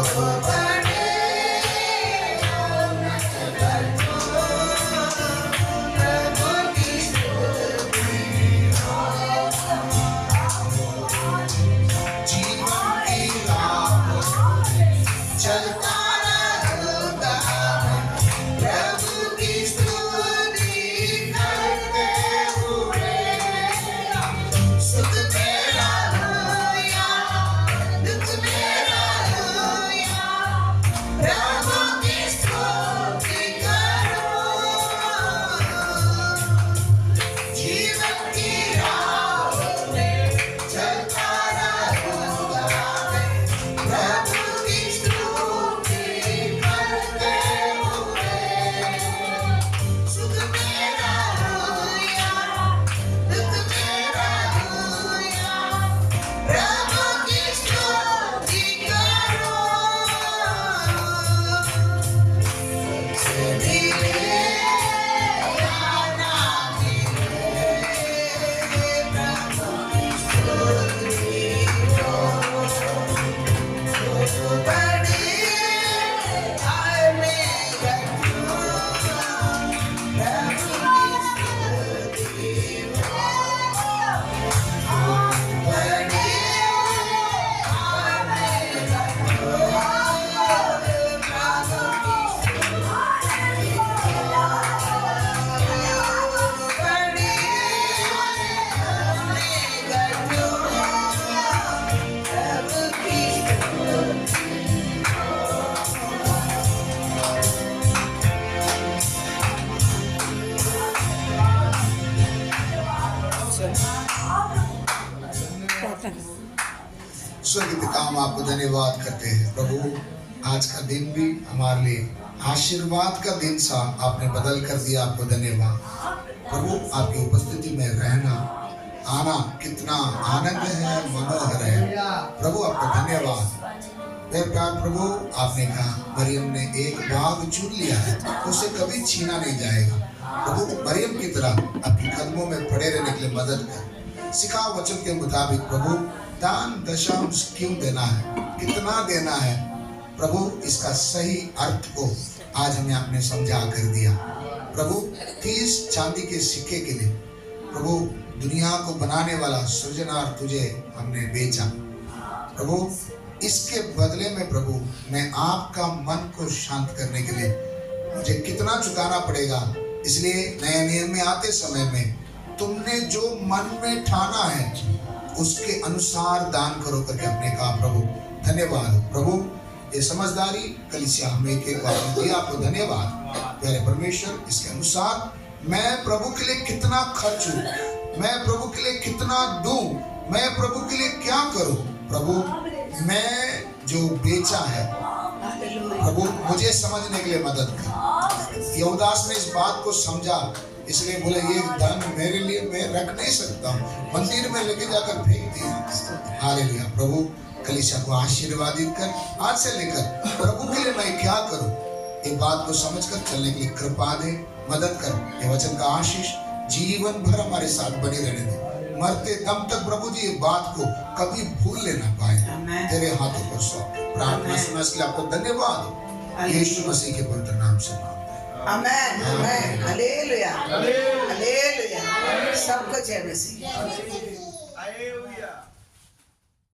S3: वो बड़े उन्नत करतो, प्रभु की स्तुति हो। जीवन की राह चलता रहूंगा मैं, प्रभु की स्तुति करते हुए। सुख मेरा हो या दुख मेरा हो या, प्रभु की स्तुति करो। जीवन की राह में चलता रहूंगा मैं, प्रभु की स्तुति करते हुए। सुख मेरा हो या दुख मेरा हो या, प्रभु की स्तुति करो। मिले या ना मिले, प्रभु की स्तुति हो। बड़े और मैं घटो, प्रभु की स्तुति हो। बड़े और मैं घटो, प्रभु की स्तुति हो। बड़े और मैं घटो, प्रभु की स्तुति स्वर्गीय पिता, हम आपको धन्यवाद करते हैं प्रभु। आज का दिन भी हमारे लिए आशीर्वाद का दिन सा आपने बदल कर दिया, आपको धन्यवाद प्रभु। आपकी उपस्थिति में रहना आना कितना आनंद है, मनोहर है प्रभु, आपको धन्यवाद। मेरे प्यार प्रभु, आपने कहा मरियम ने एक बाग चुन लिया है, उसे कभी छीना नहीं जाएगा। प्रभु मरियम की तरह आपके कदमों में पड़े रहने के लिए मदद कर। सिखा वचन के मुताबिक प्रभु दान दशांश क्यों देना है, कितना देना है प्रभु, इसका सही अर्थ को आज हमें आपने समझा कर दिया प्रभु। 30 चांदी के सिक्के के लिए प्रभु दुनिया को बनाने वाला सृजनहार तुझे हमने बेचा प्रभु इसके बदले में प्रभु मैं आपका मन को शांत करने के लिए मुझे कितना चुकाना पड़ेगा। इसलिए नए नियम में आते समय में तुमने जो मन में ठाना है उसके अनुसार दान करो करके अपने कहा। प्रभु धन्यवाद प्रभु, ये समझदारी कलीसिया हमें एक बार दिया, आपको धन्यवाद प्यारे परमेश्वर। इसके अनुसार मैं प्रभु के लिए कितना खर्च हूँ, मैं प्रभु के लिए कितना दूं, मैं प्रभु के लिए क्या करूं। प्रभु मैं जो बेचा है प्रभु मुझे समझने के लिए मदद कर। यहूदास ने इस बात को समझा, इसलिए बोले ये धन मेरे लिए मैं रख नहीं सकता हूँ, मंदिर में लेके जाकर फेंक दिया। हालेलुया प्रभु कलीसिया को आशीर्वादित कर, आज से लेकर प्रभु के लिए मैं क्या करूं ये बात को समझकर चलने के लिए कृपा दे, मदद कर। ये वचन का आशीष जीवन भर हमारे साथ बनी रहने दे, मरते दम तक प्रभु जी ये बात को कभी भूल लेना पाए। तेरे हाथों पर सौंप प्रार्थना सुना, इसके लिए आपको धन्यवाद यीशु मसीह के पवित्र नाम से मांगते हैं।
S1: आमेन आमेन हालेलुया हालेलुया। सबको जय मसीह।